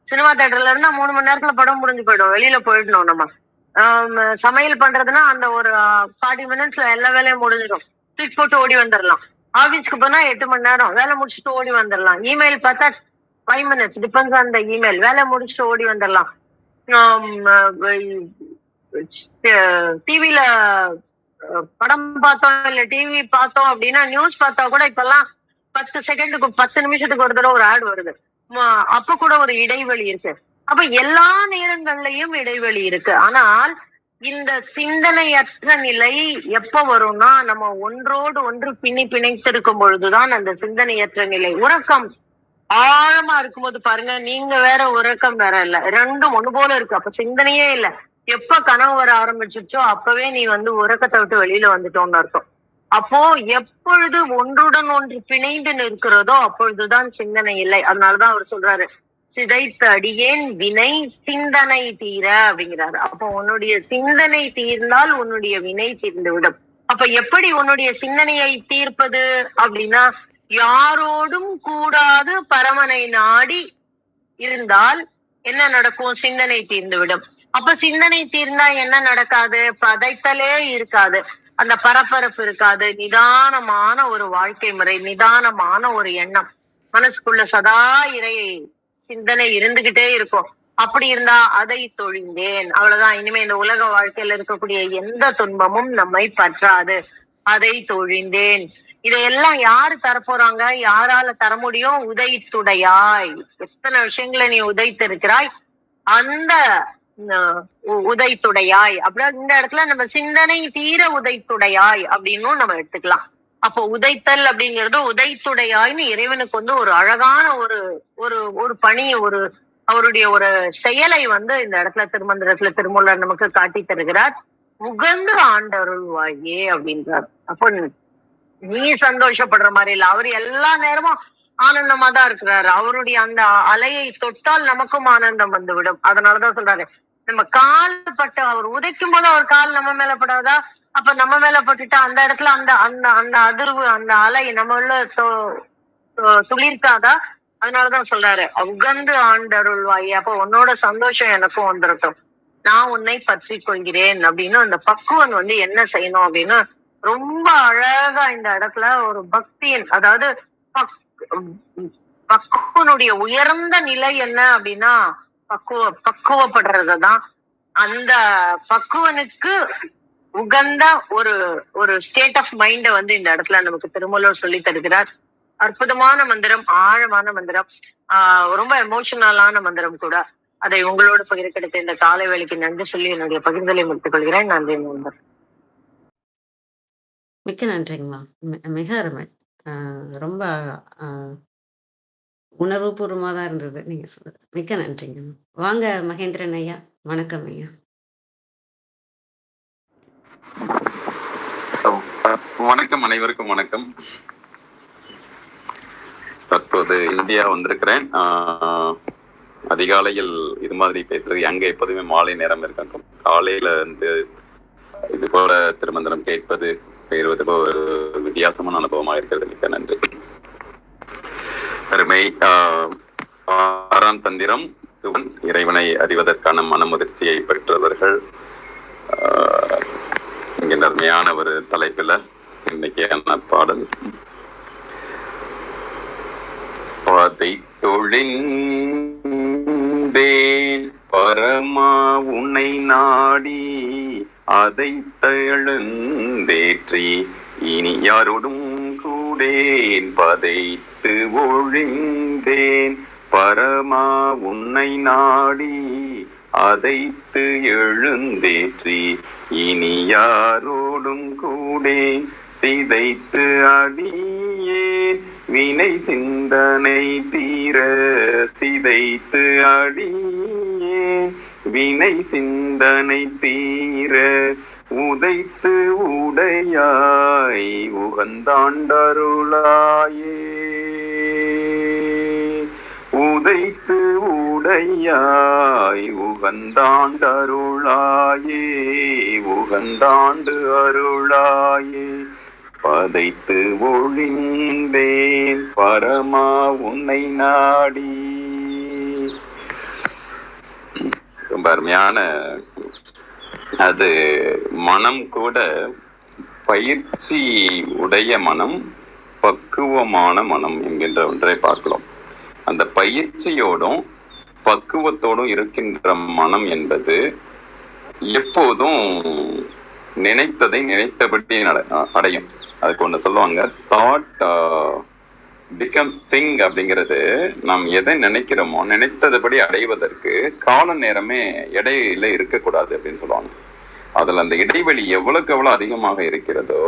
சினிமா தியேட்டர்ல இருந்தா 3 மணி நேரத்துல படம் முடிஞ்சு போயிடும். வெளியில போயிடணும் நம்ம. சமையல் பண்றதுன்னா அந்த ஒரு 40 மினிட்ஸ்ல எல்லா வேலையும் முடிஞ்சிடும். தூக்கி போட்டு ஓடி வந்துடலாம். ஆபீஸ்க்கு போனா 8 மணி நேரம் வேலை முடிச்சுட்டு ஓடி வந்துடலாம். இமெயில் பார்த்தா 5 minutes depends on the email. வேலை முடிச்சுட்டு ஓடி வந்துடலாம். டிவில படம் பார்த்தோம் இல்ல டிவி பார்த்தோம் அப்படின்னா நியூஸ் பார்த்தா கூட இப்பெல்லாம் 10 செகண்டுக்கு 10 நிமிஷத்துக்கு ஒரு தடவை ஒரு ஆட் வருது. அப்ப கூட ஒரு இடைவெளி இருக்கு. அப்ப எல்லா நேரங்கள்லயும் இடைவெளி இருக்கு. ஆனால் இந்த சிந்தனையற்ற நிலை எப்ப வரும்னா நம்ம ஒன்றோடு ஒன்று பிணைத்திருக்கும் பொழுதுதான் அந்த சிந்தனையற்ற நிலை. உறக்கம் ஆழமா இருக்கும்போது பாருங்க, நீங்க வேற உறக்கம் வேற இல்ல, ரெண்டும் ஒண்ணு போல இருக்கு. அப்ப சிந்தனையே இல்ல. எப்ப கனவு வர ஆரம்பிச்சிருச்சோ அப்பவே நீ உறக்கத்தை விட்டு வெளியில வந்துட்டோம்னு அர்த்தம். அப்போ எப்பொழுது ஒன்றுடன் ஒன்று பிணைந்து நிற்கிறதோ அப்பொழுதுதான் சிந்தனை இல்லை. அதனாலதான் அவர் சொல்றாரு, சிதைத்த அடியேன் வினை சிந்தனை தீர அப்படிங்கிறாரு. அப்போ உன்னுடைய சிந்தனை தீர்ந்தால் உன்னுடைய வினை தீர்ந்து விடும். அப்ப எப்படி உன்னுடைய சிந்தனையை தீர்ப்பது அப்படின்னா, யாரோடும் கூடாது பரமனை நாடி இருந்தால் என்ன நடக்கும்? சிந்தனை தீர்ந்து விடும். அப்ப சிந்தனை தீர்ந்தா என்ன நடக்காது? பதைத்தலே இருக்காது, அந்த பரபரப்பு இருக்காது. நிதானமான ஒரு வாழ்க்கை முறை, நிதானமான ஒரு எண்ணம் மனசுக்குள்ள சதா இறை சிந்தனை இருந்துகிட்டே இருக்கும். அப்படி இருந்தா அதை தொழிந்தேன், அவ்வளவுதான். இனிமே இந்த உலக வாழ்க்கையில இருக்கக்கூடிய எந்த துன்பமும் நம்மை பற்றாது. அதை தொழிந்தேன். இதையெல்லாம் யாரு தரப்போறாங்க? யாரால தர முடியும்? உதைத்துடையாய். எத்தனை விஷயங்களை நீ உதைத்திருக்கிறாய், அந்த உதைத்துடையாய். அப்படின்னா இந்த இடத்துல நம்ம சிந்தனை தீர உதைத்துடையாய் அப்படின்னும் நம்ம எடுத்துக்கலாம். அப்போ உதைத்தல் அப்படிங்கிறது உதைத்துடையாய்னு இறைவனுக்கு ஒரு அழகான ஒரு ஒரு ஒரு பணி, ஒரு அவருடைய ஒரு செயலை இந்த இடத்துல திருமந்திரத்துல திருமூலர் நமக்கு காட்டி தருகிறார். உகந்து ஆண்டருள்வாயே அப்படின்றார். அப்போ நீ சந்தோஷப்படுற மாதிரி இல்ல, அவர் எல்லா நேரமும் ஆனந்தமா தான் இருக்கிறாரு. அவருடைய அந்த அலையை தொட்டால் நமக்கும் ஆனந்தம் வந்துவிடும். அதனாலதான் சொல்றாரு, நம்ம கால் பட்டு அவர் உதைக்கும் போது அவர் கால் நம்ம மேல படாதா? அப்ப நம்ம மேல பட்டுட்டா அந்த இடத்துல அந்த அந்த அந்த அதிர்வு, அந்த அலை நம்ம உள்ள துளிர்க்காதா? அதனாலதான் சொல்றாரு, உகந்து ஆண்டருள்வாயே. அப்ப உன்னோட சந்தோஷம் எனக்கும் வந்துடட்டும், நான் உன்னை பற்றி கொள்கிறேன் அப்படின்னு அந்த பக்குவன் என்ன செய்யணும் அப்படின்னு ரொம்ப அழகா இந்த இடத்துல ஒரு பக்தியின், அதாவது பக்குவனுடைய உயர்ந்த நிலை என்ன அப்படின்னா பக்குவப்படுறதுதான். அந்த பக்குவனுக்கு உகந்த ஒரு ஒரு ஸ்டேட் ஆஃப் மைண்ட இந்த இடத்துல நமக்கு திருமூலர் சொல்லி தருகிறார். அற்புதமான மந்திரம், ஆழமான மந்திரம், ரொம்ப எமோஷனலான மந்திரம் கூட. அதை உங்களோடு பகிர கிடைத்த இந்த காலை வேளைக்கு நன்றி சொல்லி என்னுடைய பகிர்தலை முடித்துக் கொள்கிறேன். நன்றி நண்பர்.
மிக்க நன்றிங்கம்மா. மிக அருமை. ரொம்ப உணர்வுபூர்வமா தான் இருந்தது நீங்க சொல்றது. மிக்க நன்றிங்கம்மா. வாங்க மகேந்திரன் ஐயா. வணக்கம் ஐயா.
வணக்கம், அனைவருக்கும் வணக்கம். தற்போது இந்தியா வந்திருக்கிறேன். அதிகாலையில் இது மாதிரி பேசுறது, அங்க எப்போதுமே மாலை நேரம் இருக்கட்டும், காலையில இது போல திருமந்திரம் கேட்பது பகிர்வது ஒரு வித்தியாசமான அனுபவமாக இருக்கிறது. மிக்க நன்றி. அருமை. 6ஆம் தந்திரம், இறைவனை அறிவதற்கான மனமுதிர்ச்சியை பெற்றவர்கள் இங்கே அருமையான ஒரு தலைப்பில் இன்னைக்கான பாடல். பாதை தொழிந்தேன் பரமா உன்னை நாடி, அதை தழுந்தேற்றி இனி யாரோடும் கூடேன், பதைத்து ஒழிந்தேன் பரமா உன்னை நாடி, அதைத்து எழுந்தேற்றி இனி யாரோடும் கூடேன், சிதைத்து அடியேன் வினை சிந்தனை தீர, சிதைத்து அடியேன் வினை சிந்தனை தீர, உதைத்து உடையாய் உகந்தாண்டருளாயே. உதைத்து உடையாய் உகந்தாண்டருளாயே உகந்தாண்டு அருளாயே பதைத்து ஒழிந்தேன் பரமா உன்னை நாடி. ரொம்ப அருமையான அது. மனம் கூட பயிற்சி உடைய மனம், பக்குவமான மனம் என்கின்ற ஒன்றை பார்க்கலாம். அந்த பயிற்சியோடும் பக்குவத்தோடும் இருக்கின்ற மனம் என்பது எப்போதும் நினைத்ததை நினைத்தபடி அடையும். அதுக்கு ஒன்று சொல்லுவாங்க, தாட் பிகம்ஸ் திங் அப்படிங்கிறது. நாம் எதை நினைக்கிறோமோ நினைத்ததுபடி அடைவதற்கு கால நேரமே இடையில இருக்கக்கூடாது அப்படின்னு சொல்லுவாங்க. அதுல அந்த இடைவெளி எவ்வளவுக்கு எவ்வளவு அதிகமாக இருக்கிறதோ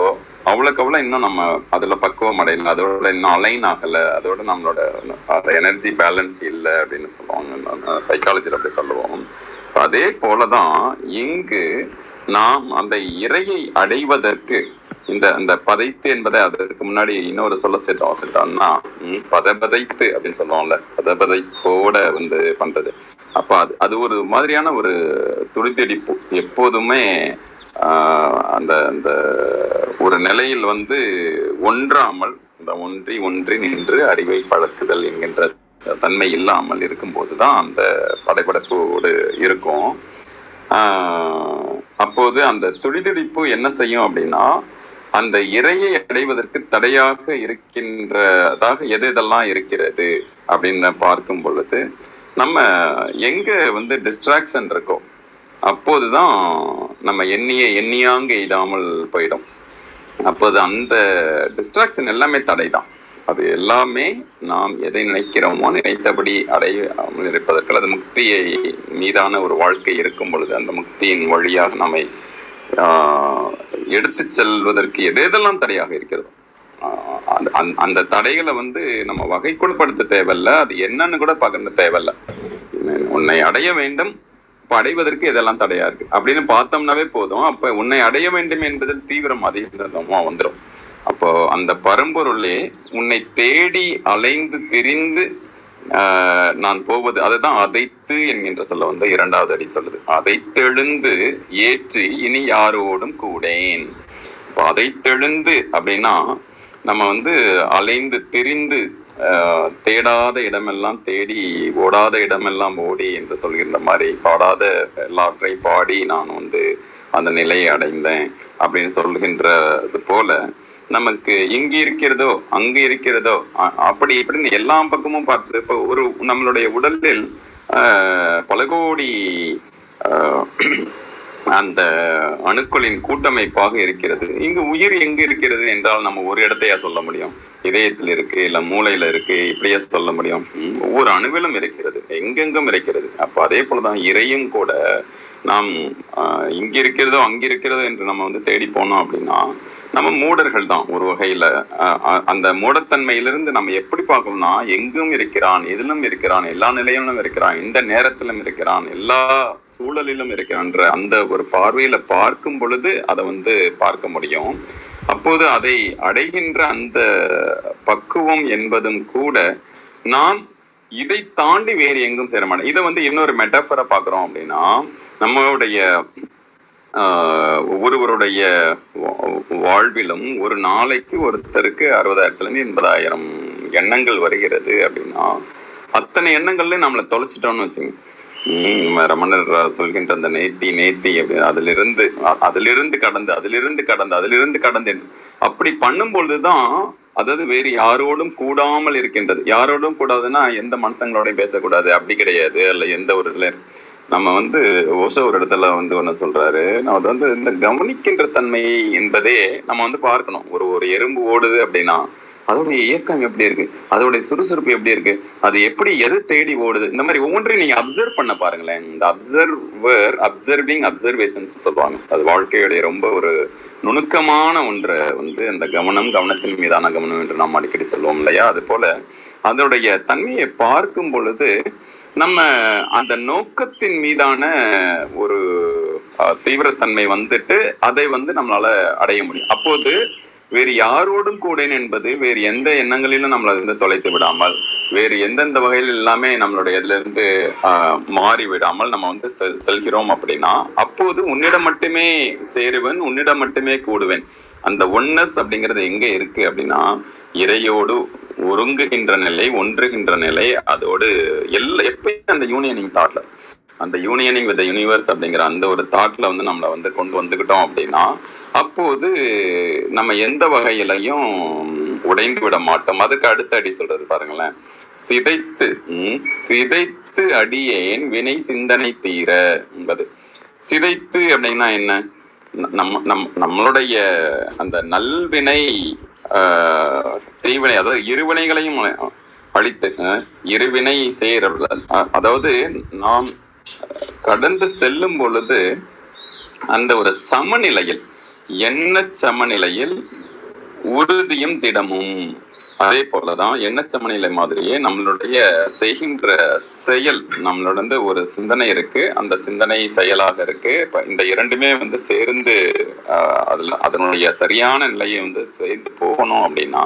அவ்வளவுக்கு அவ்வளவு இன்னும் நம்ம அதுல பக்குவம் அடையல, அதோட இன்னும் அலைன் ஆகல, அதோட நம்மளோட எனர்ஜி பேலன்ஸ் இல்லை அப்படின்னு சொல்லுவாங்க. சைக்காலஜியில் அப்படி சொல்லுவோம். அதே போலதான் இங்கு நாம் அந்த இறையை அடைவதற்கு இந்த பதைத்து என்பதை அதற்கு முன்னாடி இன்னொரு சொல்ல சேர்த்தோம்னா பதபதைத்து அப்படின்னு சொல்லுவோம்ல, பதபதைப்போட பண்றது. அப்ப அது ஒரு மாதிரியான ஒரு துடித்தடிப்பு. எப்போதுமே அந்த அந்த ஒரு நிலையில் ஒன்றாமல் இந்த ஒன்றி நின்று அறிவை பழக்குதல் என்கின்ற தன்மை இல்லாமல் இருக்கும்போதுதான் அந்த படைபடைப்போடு இருக்கும். அப்போது அந்த துடிதுடிப்பு என்ன செய்யும் அப்படின்னா, அந்த இறையை அடைவதற்கு தடையாக இருக்கின்றதாக எதெல்லாம் இருக்கிறது அப்படின்னு பார்க்கும் பொழுது நம்ம எங்க டிஸ்ட்ராக்ஷன் இருக்கோ அப்போதுதான் நம்ம எண்ணியாங்க எய்தாமல் போயிடும். அப்போது அந்த டிஸ்ட்ராக்ஷன் எல்லாமே தடைதான். அது எல்லாமே நாம் எதை நினைக்கிறோமோ நினைத்தபடி அடையாமல் இருப்பதற்கு, அது முக்தியை மீதான ஒரு வாழ்க்கை இருக்கும் பொழுது அந்த முக்தியின் வழியாக நம்மை எடுத்து செல்வதற்கு எதெல்லாம் தடையாக இருக்கிறதோ அந்த தடைகளை நம்ம வகைக்குட்படுத்த தேவையில்ல. அது என்னன்னு கூட பார்க்கறது தேவையில்ல. உன்னை அடைய வேண்டும், இப்ப அடைவதற்கு இதெல்லாம் தடையா இருக்கு அப்படின்னு பார்த்தோம்னாவே போதும். அப்ப உன்னை அடைய வேண்டும் என்பதில் தீவிரம் அதிகமா வந்துடும். அப்போ அந்த பரம்பொருளே உன்னை தேடி அலைந்து திரிந்து நான் போவது, அதுதான் அதைத்து என்கின்ற சொல்ல இரண்டாவது அடி சொல்லுது. அதைத்தெழுந்து ஏற்றி இனி யாரோடும் கூடேன். இப்போ அதைத்தெழுந்து அப்படின்னா நம்ம அலைந்து திரிந்து தேடாத இடமெல்லாம் தேடி ஓடாத இடமெல்லாம் ஓடி என்று சொல்கின்ற மாதிரி பாடாத எல்லாற்றை பாடி நான் அந்த நிலையை அடைந்தேன் அப்படின்னு சொல்கின்றது போல நமக்கு இங்கு இருக்கிறதோ அங்கு இருக்கிறதோ அப்படி இப்படின்னு எல்லா பக்கமும் பார்த்து இப்போ ஒரு நம்மளுடைய உடலில் பல கோடி அந்த அணுக்களின் கூட்டமைப்பாக இருக்கிறது. இங்கு உயிர் எங்கு இருக்கிறது என்றால் நம்ம ஒரு இடத்தையா சொல்ல முடியும்? இதயத்தில் இருக்கு, இல்ல மூளையில இருக்கு, இப்படியா சொல்ல முடியும்? ஒவ்வொரு அணுவிலும் இருக்கிறது, எங்கெங்கும் இருக்கிறது. அப்ப அதே போலதான் இறையும் கூட நாம் இங்க இருக்கிறதோ அங்க இருக்கிறதோ என்று நம்ம தேடி போனோம் அப்படின்னா நம்ம மூடர்கள் தான் ஒரு வகையில. அந்த மூடத்தன்மையிலிருந்து நம்ம எப்படி பார்க்கணும்னா, எங்கும் இருக்கிறான், எதிலும் இருக்கிறான், எல்லா நிலையிலும் இருக்கிறான், இந்த நேரத்திலும் இருக்கிறான், எல்லா சூழலிலும் இருக்கிறான்ற அந்த ஒரு பார்வையில பார்க்கும் பொழுது அதை பார்க்க முடியும். அப்போது அதை அடைகின்ற அந்த பக்குவம் என்பதும் கூட நாம் இதை தாண்டி வேறு எங்கும் சேர மாட்டோம். இதை இன்னொரு மெட்டாஃபரா பார்க்குறோம் அப்படின்னா, நம்மளுடைய ஒவ்வொருவருடைய வாழ்விலும் ஒரு நாளைக்கு ஒருத்தருக்கு 60,000 80,000 எண்ணங்கள் வருகிறது அப்படின்னா, அத்தனை எண்ணங்கள்ல நம்மளை தொலைச்சிட்டோம்னு வச்சுங்க. ரமணர் சொல்கின்ற அந்த நேத்தி அப்படி அதிலிருந்து கடந்து அப்படி பண்ணும் பொழுதுதான், அதாவது வேறு யாரோடும் கூடாமல் இருக்கின்றது. யாரோடும் கூடாதுன்னா எந்த மனுஷங்களோடையும் பேசக்கூடாது அப்படி கிடையாது. அல்ல எந்த ஒரு இதுல நம்ம ஓசோ ஒரு இடத்துல ஒண்ணு சொல்றாரு, நான் இந்த கவனிக்கின்ற தன்மை என்பதே நம்ம பார்க்கணும். ஒரு எறும்பு ஓடுது அப்படின்னா அதோடைய இயக்கம் எப்படி இருக்கு, அதோடைய சுறுசுறுப்பு எப்படி இருக்கு, அது எப்படி எது தேடி ஓடுது, இந்த மாதிரி ஒவ்வொன்றையும் நீங்க அப்சர்வ் பண்ண பாருங்களேன். இந்த அப்சர்வேஷன்ஸ் சொல்லுவாங்க. அது வாழ்க்கையுடைய ரொம்ப ஒரு நுணுக்கமான ஒன்றை அந்த கவனத்தின் மீதான கவனம் என்று நாம் அடிக்கடி சொல்லுவோம் இல்லையா? அது போல அதோடைய தன்மையை பார்க்கும் பொழுது நம்ம அந்த நோக்கத்தின் மீதான ஒரு தீவிரத்தன்மை அதை நம்மளால அடைய முடியும். அப்போது வேறு யாரோடும் கூடேன் என்பது வேறு எந்த எண்ணங்களிலும் நம்மளை வந்து தொலைத்து விடாமல், வேறு எந்தெந்த வகையில் எல்லாமே நம்மளுடைய இதுல இருந்து மாறி விடாமல் நம்ம வந்து செல்கிறோம் அப்படின்னா, அப்போது உன்னிடம் மட்டுமே சேருவேன், உன்னிடம் மட்டுமே கூடுவேன். அந்த ஒன்னஸ் அப்படிங்கிறது எங்க இருக்கு அப்படின்னா, இறையோடு ஒருங்குகின்ற நிலை, ஒன்றுகின்ற நிலை, அதோடு எப்பயும் அந்த யூனியனிங் தாட்ல, அந்த யூனியனிங் வித் யூனிவர்ஸ் அப்படிங்கிற அந்த ஒரு தாட்ல வந்து நம்மளை வந்து கொண்டு வந்துக்கிட்டோம் அப்படின்னா, அப்போது நம்ம எந்த வகையிலையும் உடைந்து விட மாட்டோம். அதுக்கு அடுத்த அடி சொல்றது பாருங்களேன், சிதைத்து அடியேன் வினை சிந்தனை தீர என்பது. சிதைத்து அப்படின்னா என்ன? நம்மளுடைய அந்த நல்வினை தீவினை, அதாவது இருவினைகளையும் அழித்து இருவினை சேர், அதாவது நாம் கடந்து செல்லும் பொழுது அந்த ஒரு சமநிலையில், எண்ண சமநிலையில் உறுதியும் திடமும், அதே போலதான் எண்ண சமநிலை மாதிரியே நம்மளுடைய செய்கின்ற செயல், நம்மளோட ஒரு சிந்தனை இருக்கு, அந்த சிந்தனை செயலாக இருக்கு. இந்த இரண்டுமே வந்து சேர்ந்து அதுல அதனுடைய சரியான நிலையை வந்து சேர்ந்து போகணும் அப்படின்னா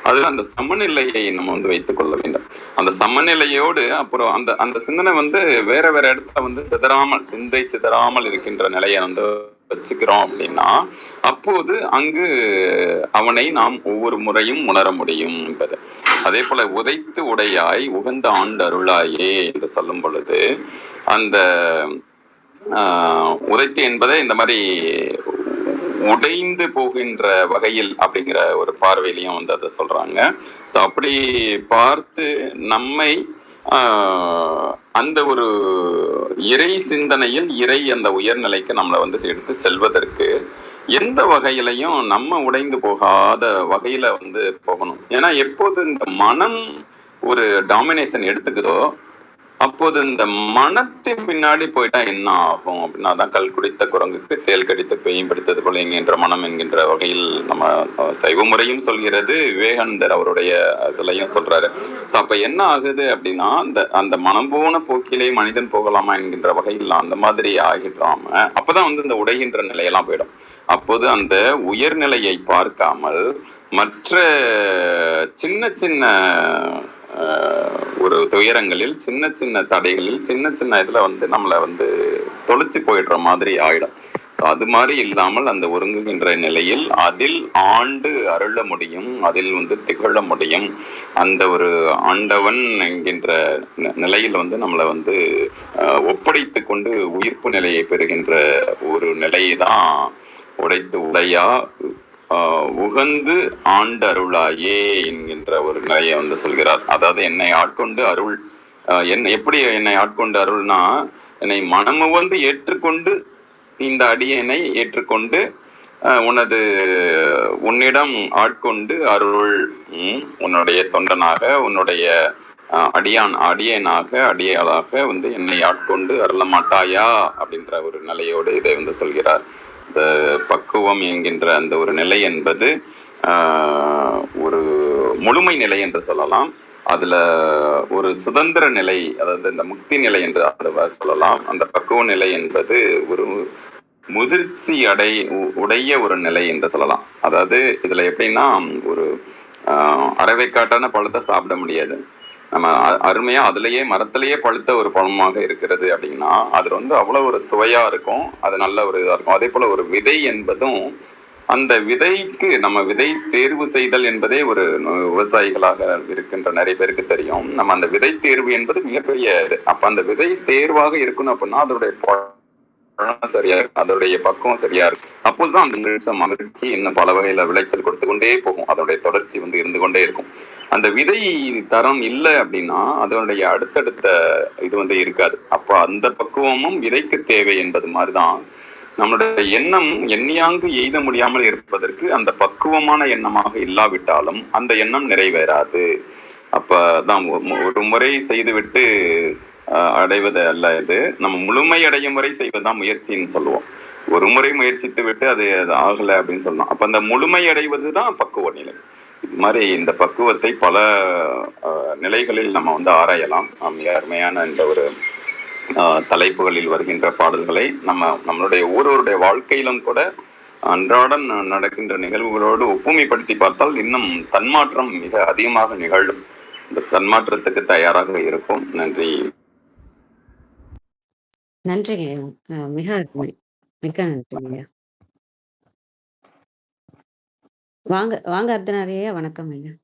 அதுல அந்த சமநிலையை நம்ம வந்து வைத்துக் கொள்ள வேண்டும். அந்த சமநிலையோடு அப்புறம் அந்த அந்த சிந்தனை வந்து வேற வேற இடத்துல வந்து சிந்தை சிதறாமல் இருக்கின்ற நிலையை வந்து வச்சுக்கிறோம் அப்படின்னா, அப்போது அங்கு அவனை நாம் ஒவ்வொரு முறையும் உணர முடியும் என்பது. அதே போல உதைத்து உடையாய் உகந்த ஆண்டு அருளாயே என்று சொல்லும் பொழுது, அந்த உதைத்து என்பதை இந்த மாதிரி உடைந்து போகின்ற வகையில் அப்படிங்கிற ஒரு பார்வையிலையும் வந்து அதை சொல்றாங்க. ஸோ அப்படி பார்த்து நம்மை அந்த ஒரு இறை சிந்தனையில் இறை அந்த உயர்நிலைக்கு நம்மளை வந்து எடுத்து செல்வதற்கு எந்த வகையிலையும் நம்ம உடைந்து போகாத வகையில வந்து போகணும். ஏன்னா எப்போது இந்த மனம் ஒரு டாமினேஷன் எடுத்துக்குதோ அப்போது இந்த மனத்தின் பின்னாடி போயிட்டா என்ன ஆகும் அப்படின்னா, தான் கல் குடித்த குரங்குக்கு தேல் கடித்த பேயும் பிடித்தது போல என்கின்ற மனம் என்கின்ற வகையில் நம்ம சைவ முறையும் சொல்கிறது, விவேகானந்தர் அவருடைய இதுலையும் சொல்றாரு. ஸோ அப்ப என்ன ஆகுது அப்படின்னா, அந்த மனம் போன போக்கிலே மனிதன் போகலாமா என்கின்ற வகையில் அந்த மாதிரி ஆகிடுறாம அப்பதான் வந்து இந்த உடைகின்ற நிலையெல்லாம் போயிடும். அப்போது அந்த உயர்நிலையை பார்க்காமல் மற்ற சின்ன சின்ன ஒரு துயரங்களில், சின்ன சின்ன தடைகளில், சின்ன சின்ன இதுல வந்து நம்மளை வந்து தொலைச்சு போயிடுற மாதிரி ஆயிடும். ஸோ அது மாதிரி இல்லாமல் அந்த ஒருங்குகின்ற நிலையில் அதில் ஆண்டு அருள முடியும், அதில் வந்து திகழ முடியும். அந்த ஒரு ஆண்டவன் என்கின்ற நிலையில் வந்து நம்மளை வந்து ஒப்படைத்து கொண்டு உயிர்ப்பு நிலையை பெறுகின்ற ஒரு நிலையை தான் உடைத்து உடையா உகந்து ஆண்டு அருளாயே என்கின்ற ஒரு நிலையை வந்து சொல்கிறார். அதாவது என்னை ஆட்கொண்டு அருள், எப்படி என்னை ஆட்கொண்டு அருள்னா, என்னை மனமு வந்து ஏற்றுக்கொண்டு இந்த அடியனை ஏற்றுக்கொண்டு உன்னிடம் ஆட்கொண்டு அருள், உன்னுடைய தொண்டனாக, உன்னுடைய அடியனாக அடியாளாக வந்து என்னை ஆட்கொண்டு அருள மாட்டாயா அப்படின்ற ஒரு நிலையோடு இதை வந்து சொல்கிறார். இந்த பக்குவம் என்கின்ற அந்த ஒரு நிலை என்பது ஒரு முழுமை நிலை என்று சொல்லலாம். அதுல ஒரு சுதந்திர நிலை, அதாவது இந்த முக்தி நிலை என்று அதை சொல்லலாம். அந்த பக்குவ நிலை என்பது ஒரு முதிர்ச்சி உடைய ஒரு நிலை என்று சொல்லலாம். அதாவது இதுல எப்படின்னா, ஒரு அரைவைக்காட்டான பழத்தை சாப்பிட முடியாது. நம்ம அருமையா அதுலயே மரத்திலேயே பழுத்த ஒரு பழமாக இருக்கிறது அப்படின்னா அது வந்து அவ்வளவு ஒரு சுவையா இருக்கும், அது நல்ல ஒரு இதா இருக்கும். அதே போல ஒரு விதை என்பதும், அந்த விதைக்கு நம்ம விதை தேர்வு செய்தல் என்பதே ஒரு விவசாயிகளாக இருக்கின்ற நிறைய பேருக்கு தெரியும். நம்ம அந்த விதை தேர்வு என்பது மிகப்பெரிய இது. அப்ப அந்த விதை தேர்வாக இருக்கணும் அப்படின்னா அதோடைய சரியா இருக்கும், அதோடைய பக்குவம் சரியா இருக்கும். அப்போதுதான் அந்த விருட்சம் மகிழ்ச்சி இன்னும் பல வகையில விளைச்சல் கொடுத்து கொண்டே போகும், அதோடைய தொடர்ச்சி வந்து இருந்து கொண்டே இருக்கும். அந்த விதை தரம் இல்லை அப்படின்னா அதனுடைய அடுத்தடுத்த இது வந்து இருக்காது. அப்போ அந்த பக்குவமும் விதைக்கு தேவை என்பது மாதிரிதான் நம்மளுடைய எண்ணம் எண்ணியாங்கு எய்த முடியாமல் இருப்பதற்கு அந்த பக்குவமான எண்ணமாக இல்லாவிட்டாலும் அந்த எண்ணம் நிறைவேறாது. அப்பதான் ஒரு முறை செய்துவிட்டு அடைவது அல்ல இது, நம்ம முழுமை அடையும் முறை செய்வதுதான் முயற்சின்னு சொல்லுவோம். ஒரு முறை முயற்சித்து விட்டு அது ஆகலை அப்படின்னு சொல்லலாம். அப்ப அந்த முழுமை அடைவது தான் பக்குவ நிலை. இது மாதிரி இந்த பக்குவத்தை பல நிலைகளில் நம்ம வந்து ஆராயலாம். மிக அருமையான இந்த ஒரு தலைப்புகளில் வருகின்ற பாடல்களை நம்மளுடைய ஒவ்வொருவருடைய வாழ்க்கையிலும் கூட அன்றாடம் நடக்கின்ற நிகழ்வுகளோடு ஒப்புமைப்படுத்தி பார்த்தால் இன்னும் தன்மாற்றம் மிக அதிகமாக நிகழும். இந்த தன்மாற்றத்துக்கு தயாராக இருப்போம். நன்றி.
நன்றிங்க ஐயா. மிக அருமை. மிக்க நன்றிங்க ஐயா. வாங்க வாங்க அர்த்தநாரி ஐயா. வணக்கம் ஐயா.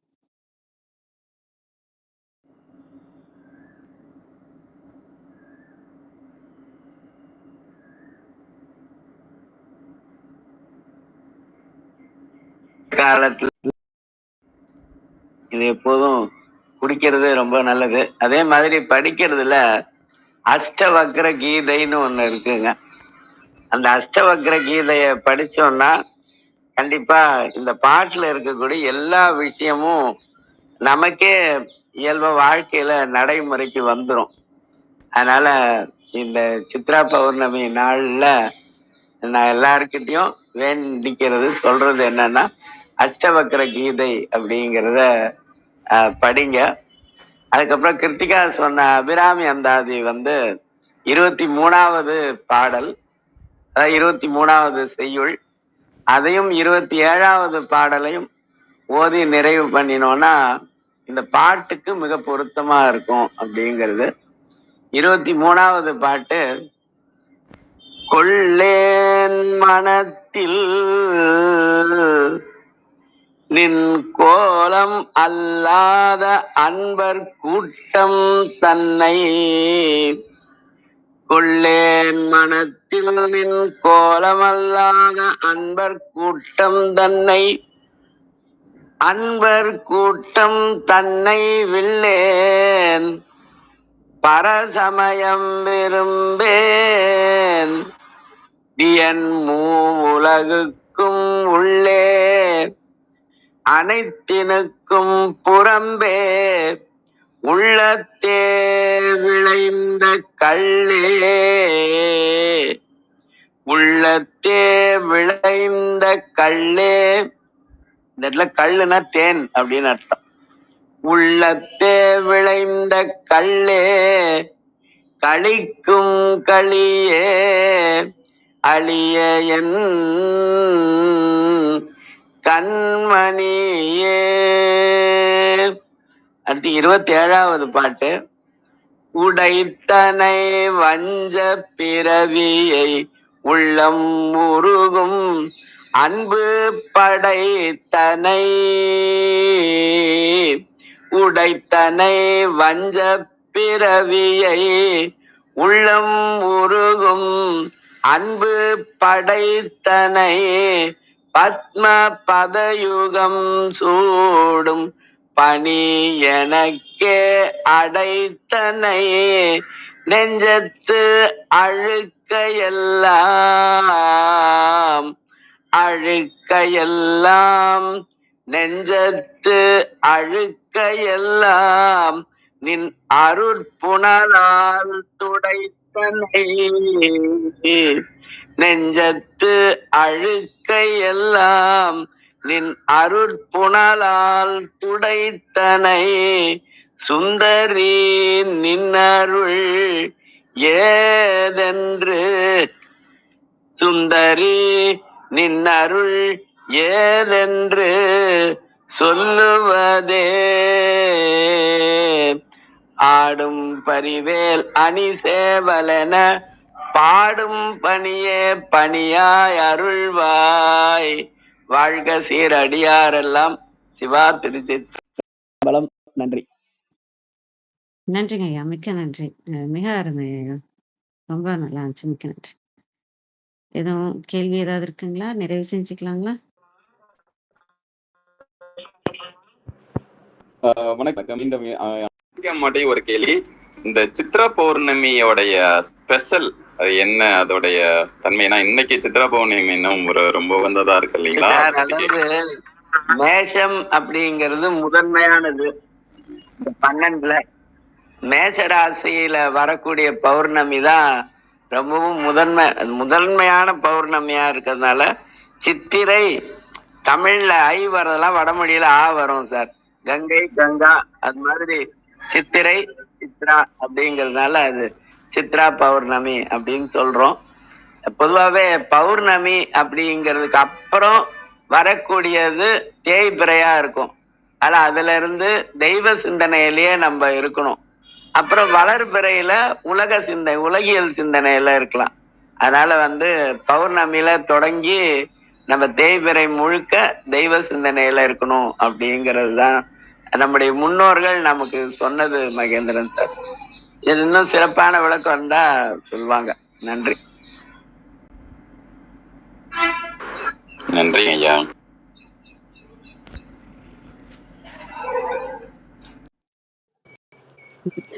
காலத்துல இது எப்போதும் குடிக்கிறது ரொம்ப நல்லது. அதே மாதிரி படிக்கிறதுல அஷ்டவக்ர கீதைன்னு ஒண்ணு இருக்குங்க. அந்த அஷ்டவக்ர கீதைய படிச்சோம்னா கண்டிப்பா இந்த பாட்டுல இருக்கக்கூடிய எல்லா விஷயமும் நமக்கே இயல்ப வாழ்க்கையில நடைமுறைக்கு வந்துரும். அதனால இந்த சித்ரா பௌர்ணமி நாள்ல நான் எல்லாருக்கிட்டையும் வேண்டிக்கிறது சொல்றது என்னன்னா, அஷ்டவக்ர கீதை அப்படிங்கிறத படிங்க. அதுக்கப்புறம் கிருத்திகா சொன்ன அபிராமி அந்தாதி 23வது பாடல், அதாவது 23வது செய்யுள், அதையும் 27வது பாடலையும் ஓதி நிறைவு பண்ணினோம்னா இந்த பாட்டுக்கு மிக பொருத்தமா இருக்கும் அப்படிங்கிறது. 23வது பாட்டு, கொள்ளேன் மனத்தில் நின் கோலம் அல்லாத அன்பர் கூட்டம் தன்னை, கொள்ளேன் மனத்தில் நின் கோலம் அல்லாத அன்பர் கூட்டம் தன்னை, அன்பர் கூட்டம் தன்னை வில்லேன் பரசமயம் விரும்பேன், என் மூவுலகுக்கும் உள்ளே அனைத்தினுக்கும் புறம்பே, உள்ளத்தே விளைந்த கள்ளே, உள்ளத்தே விளைந்த கள்ளே. இந்த இடத்துல கள்ளுனா தேன் அப்படின்னு அர்த்தம். உள்ளத்தே விளைந்த கள்ளே, களிக்கும் களியே அழிய என் கண்மணியே. அடுத்து 27வது பாட்டு, உடைத்தனை வஞ்ச பிறவியை உள்ளம் உருகும் அன்பு படைத்தனை, உடைத்தனை வஞ்ச பிறவியை உள்ளம் உருகும் அன்பு படைத்தனை, பத்ம பதயுகம் சூடும் பணி எனக்கே அடைத்தனை, நெஞ்சத்து அழுக்கையெல்லாம் அழுக்கையெல்லாம், நெஞ்சத்து அழுக்கையெல்லாம் நின் அருட்புணலால் துடைத்தனை, நெஞ்சத்து அழுக்கையெல்லாம் நின் அருட்புணலால் துடைத்தனை, சுந்தரி நின்னருள் ஏதென்று, சுந்தரி நின்னருள் ஏதென்று சொல்லுவதே, ஆடும் பரிவேல் அணி சேவலென பாடும் பணியே பணியாய் அருள்வாய், வாழ்க சீரடியாரெல்லாம். சிவா திருச்சிற்றம்பலம். நன்றி.
நன்றிங்க ஐயா. மிக்க நன்றி. மிக அருமை ஐயா. ரொம்ப நல்லா இருந்துச்சு. மிக்க நன்றி. எதுவும் கேள்வி ஏதாவது இருக்குங்களா? நிறைவு செஞ்சுக்கலாங்களா?
வணக்கம். இந்த மாட்டே ஒரு கேள்வி, இந்த சித்ரா பௌர்ணமியோடைய ஸ்பெஷல் என்ன, அதோடைய தன்மைனா இன்னைக்கு சித்ரா பௌர்ணமி இன்னும் ரொம்ப வந்ததா இருக்கு இல்லைங்களா?
அதாவது மேஷம் அப்படிங்கிறது முதன்மையானது. 12ல மேஷராசியில வரக்கூடிய பௌர்ணமி தான் ரொம்பவும் முதன்மையான பௌர்ணமியா இருக்கிறதுனால, சித்திரை தமிழ்ல ஐ வர்றதெல்லாம் வடமொழியில ஆ வரும் சார். கங்கை கங்கா, அது மாதிரி சித்திரை சித்ரா அப்படிங்கிறதுனால அது சித்ரா பௌர்ணமி அப்படின்னு சொல்றோம். பொதுவாகவே பௌர்ணமி அப்படிங்கிறதுக்கு அப்புறம் வரக்கூடியது தேய்பிறையா இருக்கும். ஆனா அதுல இருந்து தெய்வ சிந்தனையிலேயே நம்ம இருக்கணும். அப்புறம் வளர்பிறையில உலகியல் சிந்தனையில இருக்கலாம். அதனால பௌர்ணமியில தொடங்கி நம்ம தேய்பிறை முழுக்க தெய்வ சிந்தனையில இருக்கணும் அப்படிங்கிறது தான் நம்முடைய முன்னோர்கள் நமக்கு சொன்னது. மகேந்திரன் சார், இது இன்னும் சிறப்பான விளக்கம் தான் சொல்லுவாங்க. நன்றி.
நன்றி ஐயா.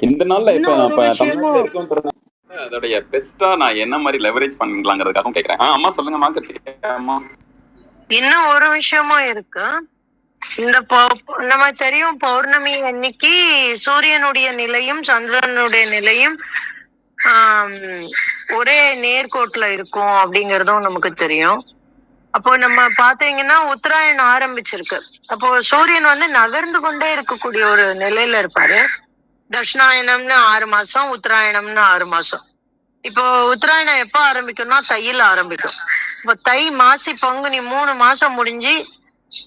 இந்த நாள்ல இப்ப
இன்னும் ஒரு
தமிழ்நாட்டுல
விஷயமும்
இருக்கோன்றதுனால அதோடைய பெஸ்டா நான் என்ன மாதிரி லெவரேஜ் பண்ணலாங்கிறதுக்காகவும் கேட்கிறேன். அம்மா சொல்லுங்கம்மா. அம்மா
இன்னும் ஒரு விஷயமும் இருக்கு. இந்த நம்ம தெரியும் பௌர்ணமி அன்னைக்கு சூரியனுடைய நிலையும் சந்திரனுடைய நிலையும் ஒரே நேர்கோட்டுல இருக்கும் அப்படிங்கறதும் நமக்கு தெரியும். அப்போ நம்ம பாத்தீங்கன்னா உத்தராயணம் ஆரம்பிச்சிருக்கு. அப்போ சூரியன் நகர்ந்து கொண்டே இருக்கக்கூடிய ஒரு நிலையில இருப்பாரு. தட்சிணாயனம்னு 6 மாசம், உத்தராயணம்னு 6 மாசம். இப்போ உத்தராயணம் எப்ப ஆரம்பிக்கும்னா தையில ஆரம்பிக்கும். இப்போ தை, மாசி, பங்குனி 3 மாசம் முடிஞ்சு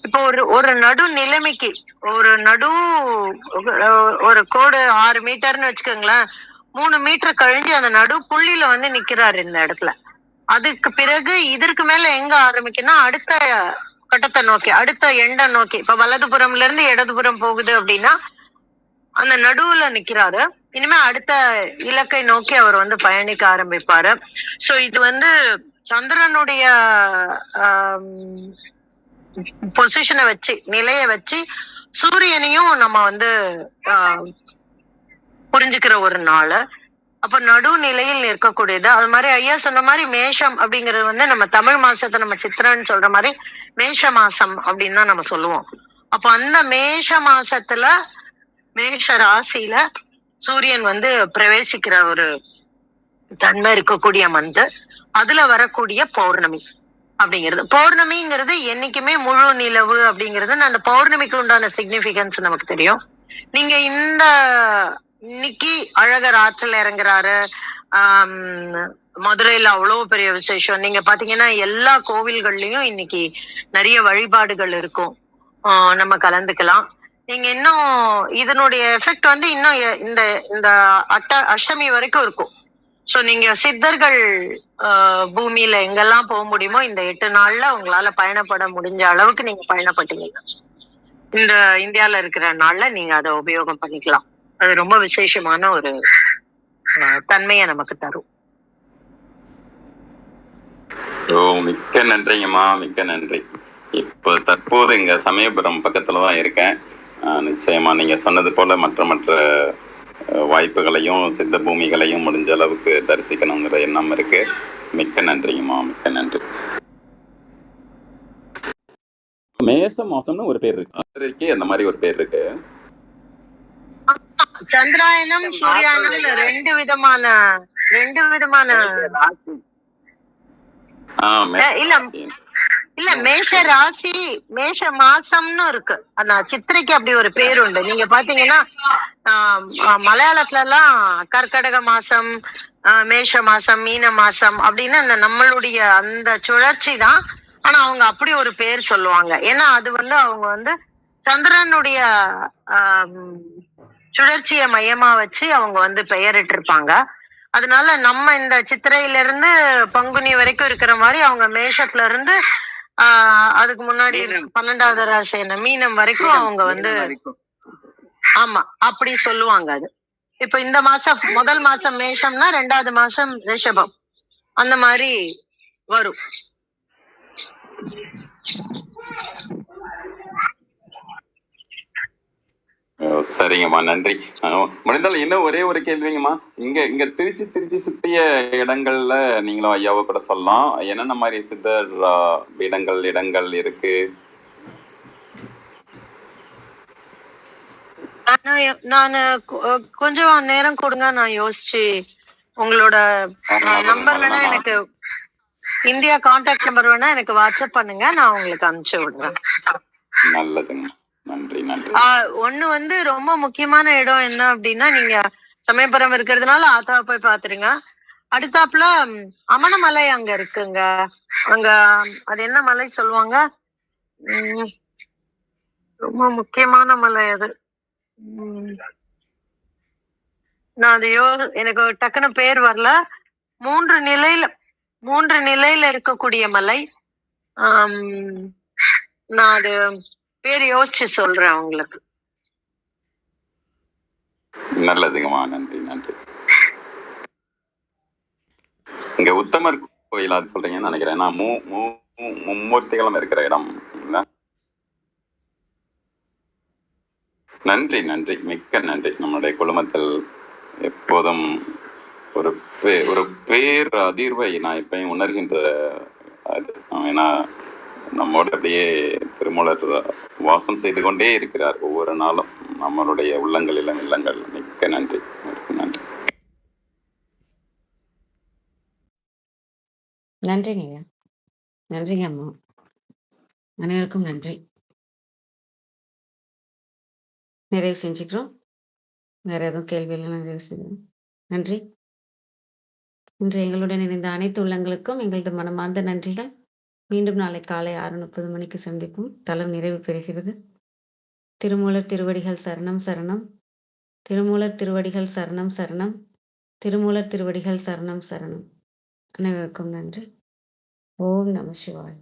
இப்போ ஒரு நடு நிலைமைக்கு ஒரு கோடு 6 மீட்டர்னு வச்சுக்கோங்களேன். 3 மீட்டர் கழிஞ்சு அந்த நடு புள்ளியில நிக்கிறாரு இந்த இடத்துல. அதுக்கு பிறகு இதற்கு மேல எங்க ஆரம்பிக்குன்னா அடுத்த கட்டத்தை நோக்கி, அடுத்த எண்டை நோக்கி. இப்ப வலதுபுறம்ல இருந்து இடதுபுறம் போகுது அப்படின்னா அந்த நடுவுல நிக்கிறாரு. இனிமே அடுத்த இலக்கை நோக்கி அவர் பயணிக்க ஆரம்பிப்பாரு. சோ இது சந்திரனுடைய பொசிஷனை வச்சு, நிலைய வச்சு சூரியனையும் நம்ம புரிஞ்சுக்கிற ஒரு நாள். அப்ப நடு நிலையில் நிற்கக்கூடியது. அது மாதிரி ஐயா சொன்ன மாதிரி மேஷம் அப்படிங்கிறது நம்ம தமிழ் மாசத்தை நம்ம சித்திரன்னு சொல்ற மாதிரி மேஷ மாசம் அப்படின்னு தான் நம்ம சொல்லுவோம். அப்ப அந்த மேஷ மாசத்துல மேஷ ராசியில சூரியன் பிரவேசிக்கிற ஒரு தன்மை இருக்கக்கூடிய மந்த். அதுல வரக்கூடிய பௌர்ணமி அப்படிங்கிறது. பௌர்ணமிங்கிறது என்னைக்குமே முழு நிலவு அப்படிங்கிறது அந்த பௌர்ணமிக்கு உண்டான சிக்னிபிகன்ஸ் நமக்கு தெரியும். நீங்க இன்னைக்கு அழகர் ஆற்றல் இறங்குறாரு. மதுரையில அவ்வளவு பெரிய விசேஷம். நீங்க பாத்தீங்கன்னா எல்லா கோவில்கள்லயும் இன்னைக்கு நிறைய வழிபாடுகள் இருக்கும். நம்ம கலந்துக்கலாம். நீங்க இன்னும் இதனுடைய எஃபெக்ட் இன்னும் இந்த அஷ்டமி வரைக்கும் இருக்கும். சோ நீங்க சித்தர்கள் பூமியில எங்கெல்லாம் போக முடியுமோ இந்த 8 நாள்ல உங்களால பயணப்பட முடிஞ்ச அளவுக்கு நீங்க பயணப்பட்டீங்க. இந்த இந்தியால இருக்கிற நாள்ல நீங்க அதை உபயோகம் பண்ணிக்கலாம். அது ரொம்ப விசேஷமான ஒரு தன்மையை நமக்கு தரும்.
மிக்க நன்றிங்கம்மா, மிக்க நன்றி. இப்போ தற்போது இங்க சமயபுரம் பக்கத்துலதான் இருக்கேன். நிச்சயமா நீங்க சொன்னது போல மற்ற வாய்ப்புகளையும் சித்த பூமிகளையும் முடிஞ்ச அளவுக்கு தரிசிக்கணுங்கிற எண்ணம் இருக்கு. மிக்க நன்றிங்கம்மா, மிக்க நன்றி. மேச மாசம்னு ஒரு பேர் இருக்கு, அந்த மாதிரி ஒரு பேர் இருக்கு.
சந்திராயனம் சூரியாயனம் ரெண்டு விதமான இல்ல மேஷ ராசி மேஷ மாசம்னு இருக்கு. ஆனா சித்திரைக்கு அப்படி ஒரு பேர் உண்டு. நீங்க பாத்தீங்கன்னா மலையாளத்துல எல்லாம் கர்க்கடக மாசம், மேஷ மாசம், மீன மாசம் அப்படின்னு அந்த நம்மளுடைய அந்த சுழற்சி தான். ஆனா அவங்க அப்படி ஒரு பேர் சொல்லுவாங்க. ஏன்னா அது அவங்க சந்திரனுடைய சுழற்சியை மையமா வச்சு அவங்க பெயரிட்டு இருப்பாங்க. அதனால நம்ம இந்த சித்திரையில இருந்து பங்குனி வரைக்கும் இருக்கிற மாதிரி அவங்க மேஷத்துல இருந்து அதுக்கு முன்னாடி 12வது ராசி மீனம் வரைக்கும் அவங்க ஆமா அப்படி சொல்லுவாங்க. அது இப்ப இந்த மாசம் முதல் மாசம் மேஷம்னா 2வது மாசம் ரிஷபம் அந்த மாதிரி வரும்.
சரிங்கம்மா, நன்றி. முடிந்தாலும் இன்னும் ஒரே ஒரு கேள்விங்கம்மா. இங்க திருச்சி சுற்றிய இடங்கள்ல நீங்களும் ஐயாவை கூட சொல்லலாம். என்னென்ன மாதிரி சித்தர் இடங்கள் இருக்கு?
நான் கொஞ்சம் நேரம் கொடுங்க, நான் யோசிச்சு உங்களோட நம்பர் வேணா எனக்கு இந்தியா கான்டாக்ட் நம்பர் வேணா எனக்கு வாட்ஸ்அப் பண்ணுங்க, நான் உங்களுக்கு அனுப்பிச்சு விடுறேன்.
நல்லதுங்க, நன்றி நன்றி.
ஒண்ணு ரொம்ப முக்கியமான இடம் என்ன அப்படின்னா, நீங்க சமயபுரம் இருக்கிறதுனால ஆத்தாவை போய் பாத்துருங்க. அடுத்தாப்புல அமணமலை அங்க இருக்குங்க. அங்க அது என்ன மலை சொல்லுவாங்க? உம் ரொம்ப முக்கியமான மலை அது. நான் அதையோ எனக்கு டக்குன்னு பேர் வரல. 3 நிலையில இருக்கக்கூடிய மலை. நான் அது பேர் யோசிச்சு சொல்றேன் உங்களுக்கு.
நல்லதுங்கம்மா, நன்றி நன்றி. இங்க உத்தமர் கோயில் அது சொல்றீங்கன்னு நினைக்கிறேன். நான் மும்மூர்த்திகளும் இருக்கிற இடம். நன்றி நன்றி, மிக்க நன்றி. நம்முடைய குழுமத்தில் எப்போதும் ஒரு பேர் அதிர்வை நான் எப்பயும் உணர்கின்ற அது. ஏன்னா நம்மோடு அப்படியே திருமூலர் வாசம் செய்து கொண்டே இருக்கிறார் ஒவ்வொரு நாளும் நம்மளுடைய உள்ளங்களிலும் இல்லங்கள். மிக்க நன்றி, மிக்க நன்றி.
நன்றிங்க ஐயா. நன்றிங்க அம்மா. அனைவருக்கும் நன்றி. நிறைவு செஞ்சுக்கிறோம். வேற எதுவும் கேள்வி இல்லை, நிறைவு செய்யணும். நன்றி. இன்று எங்களுடன் இணைந்த அனைத்து உள்ளங்களுக்கும் எங்களது மனமார்ந்த நன்றிகள். மீண்டும் நாளை காலை 6:30 மணிக்கு சந்திப்போம். தளம் நிறைவு பெறுகிறது. திருமூலர் திருவடிகள் சரணம் சரணம். திருமூலர் திருவடிகள் சரணம் சரணம். திருமூலர் திருவடிகள் சரணம் சரணம். அனைவருக்கும் நன்றி. ஓம் நம சிவாய.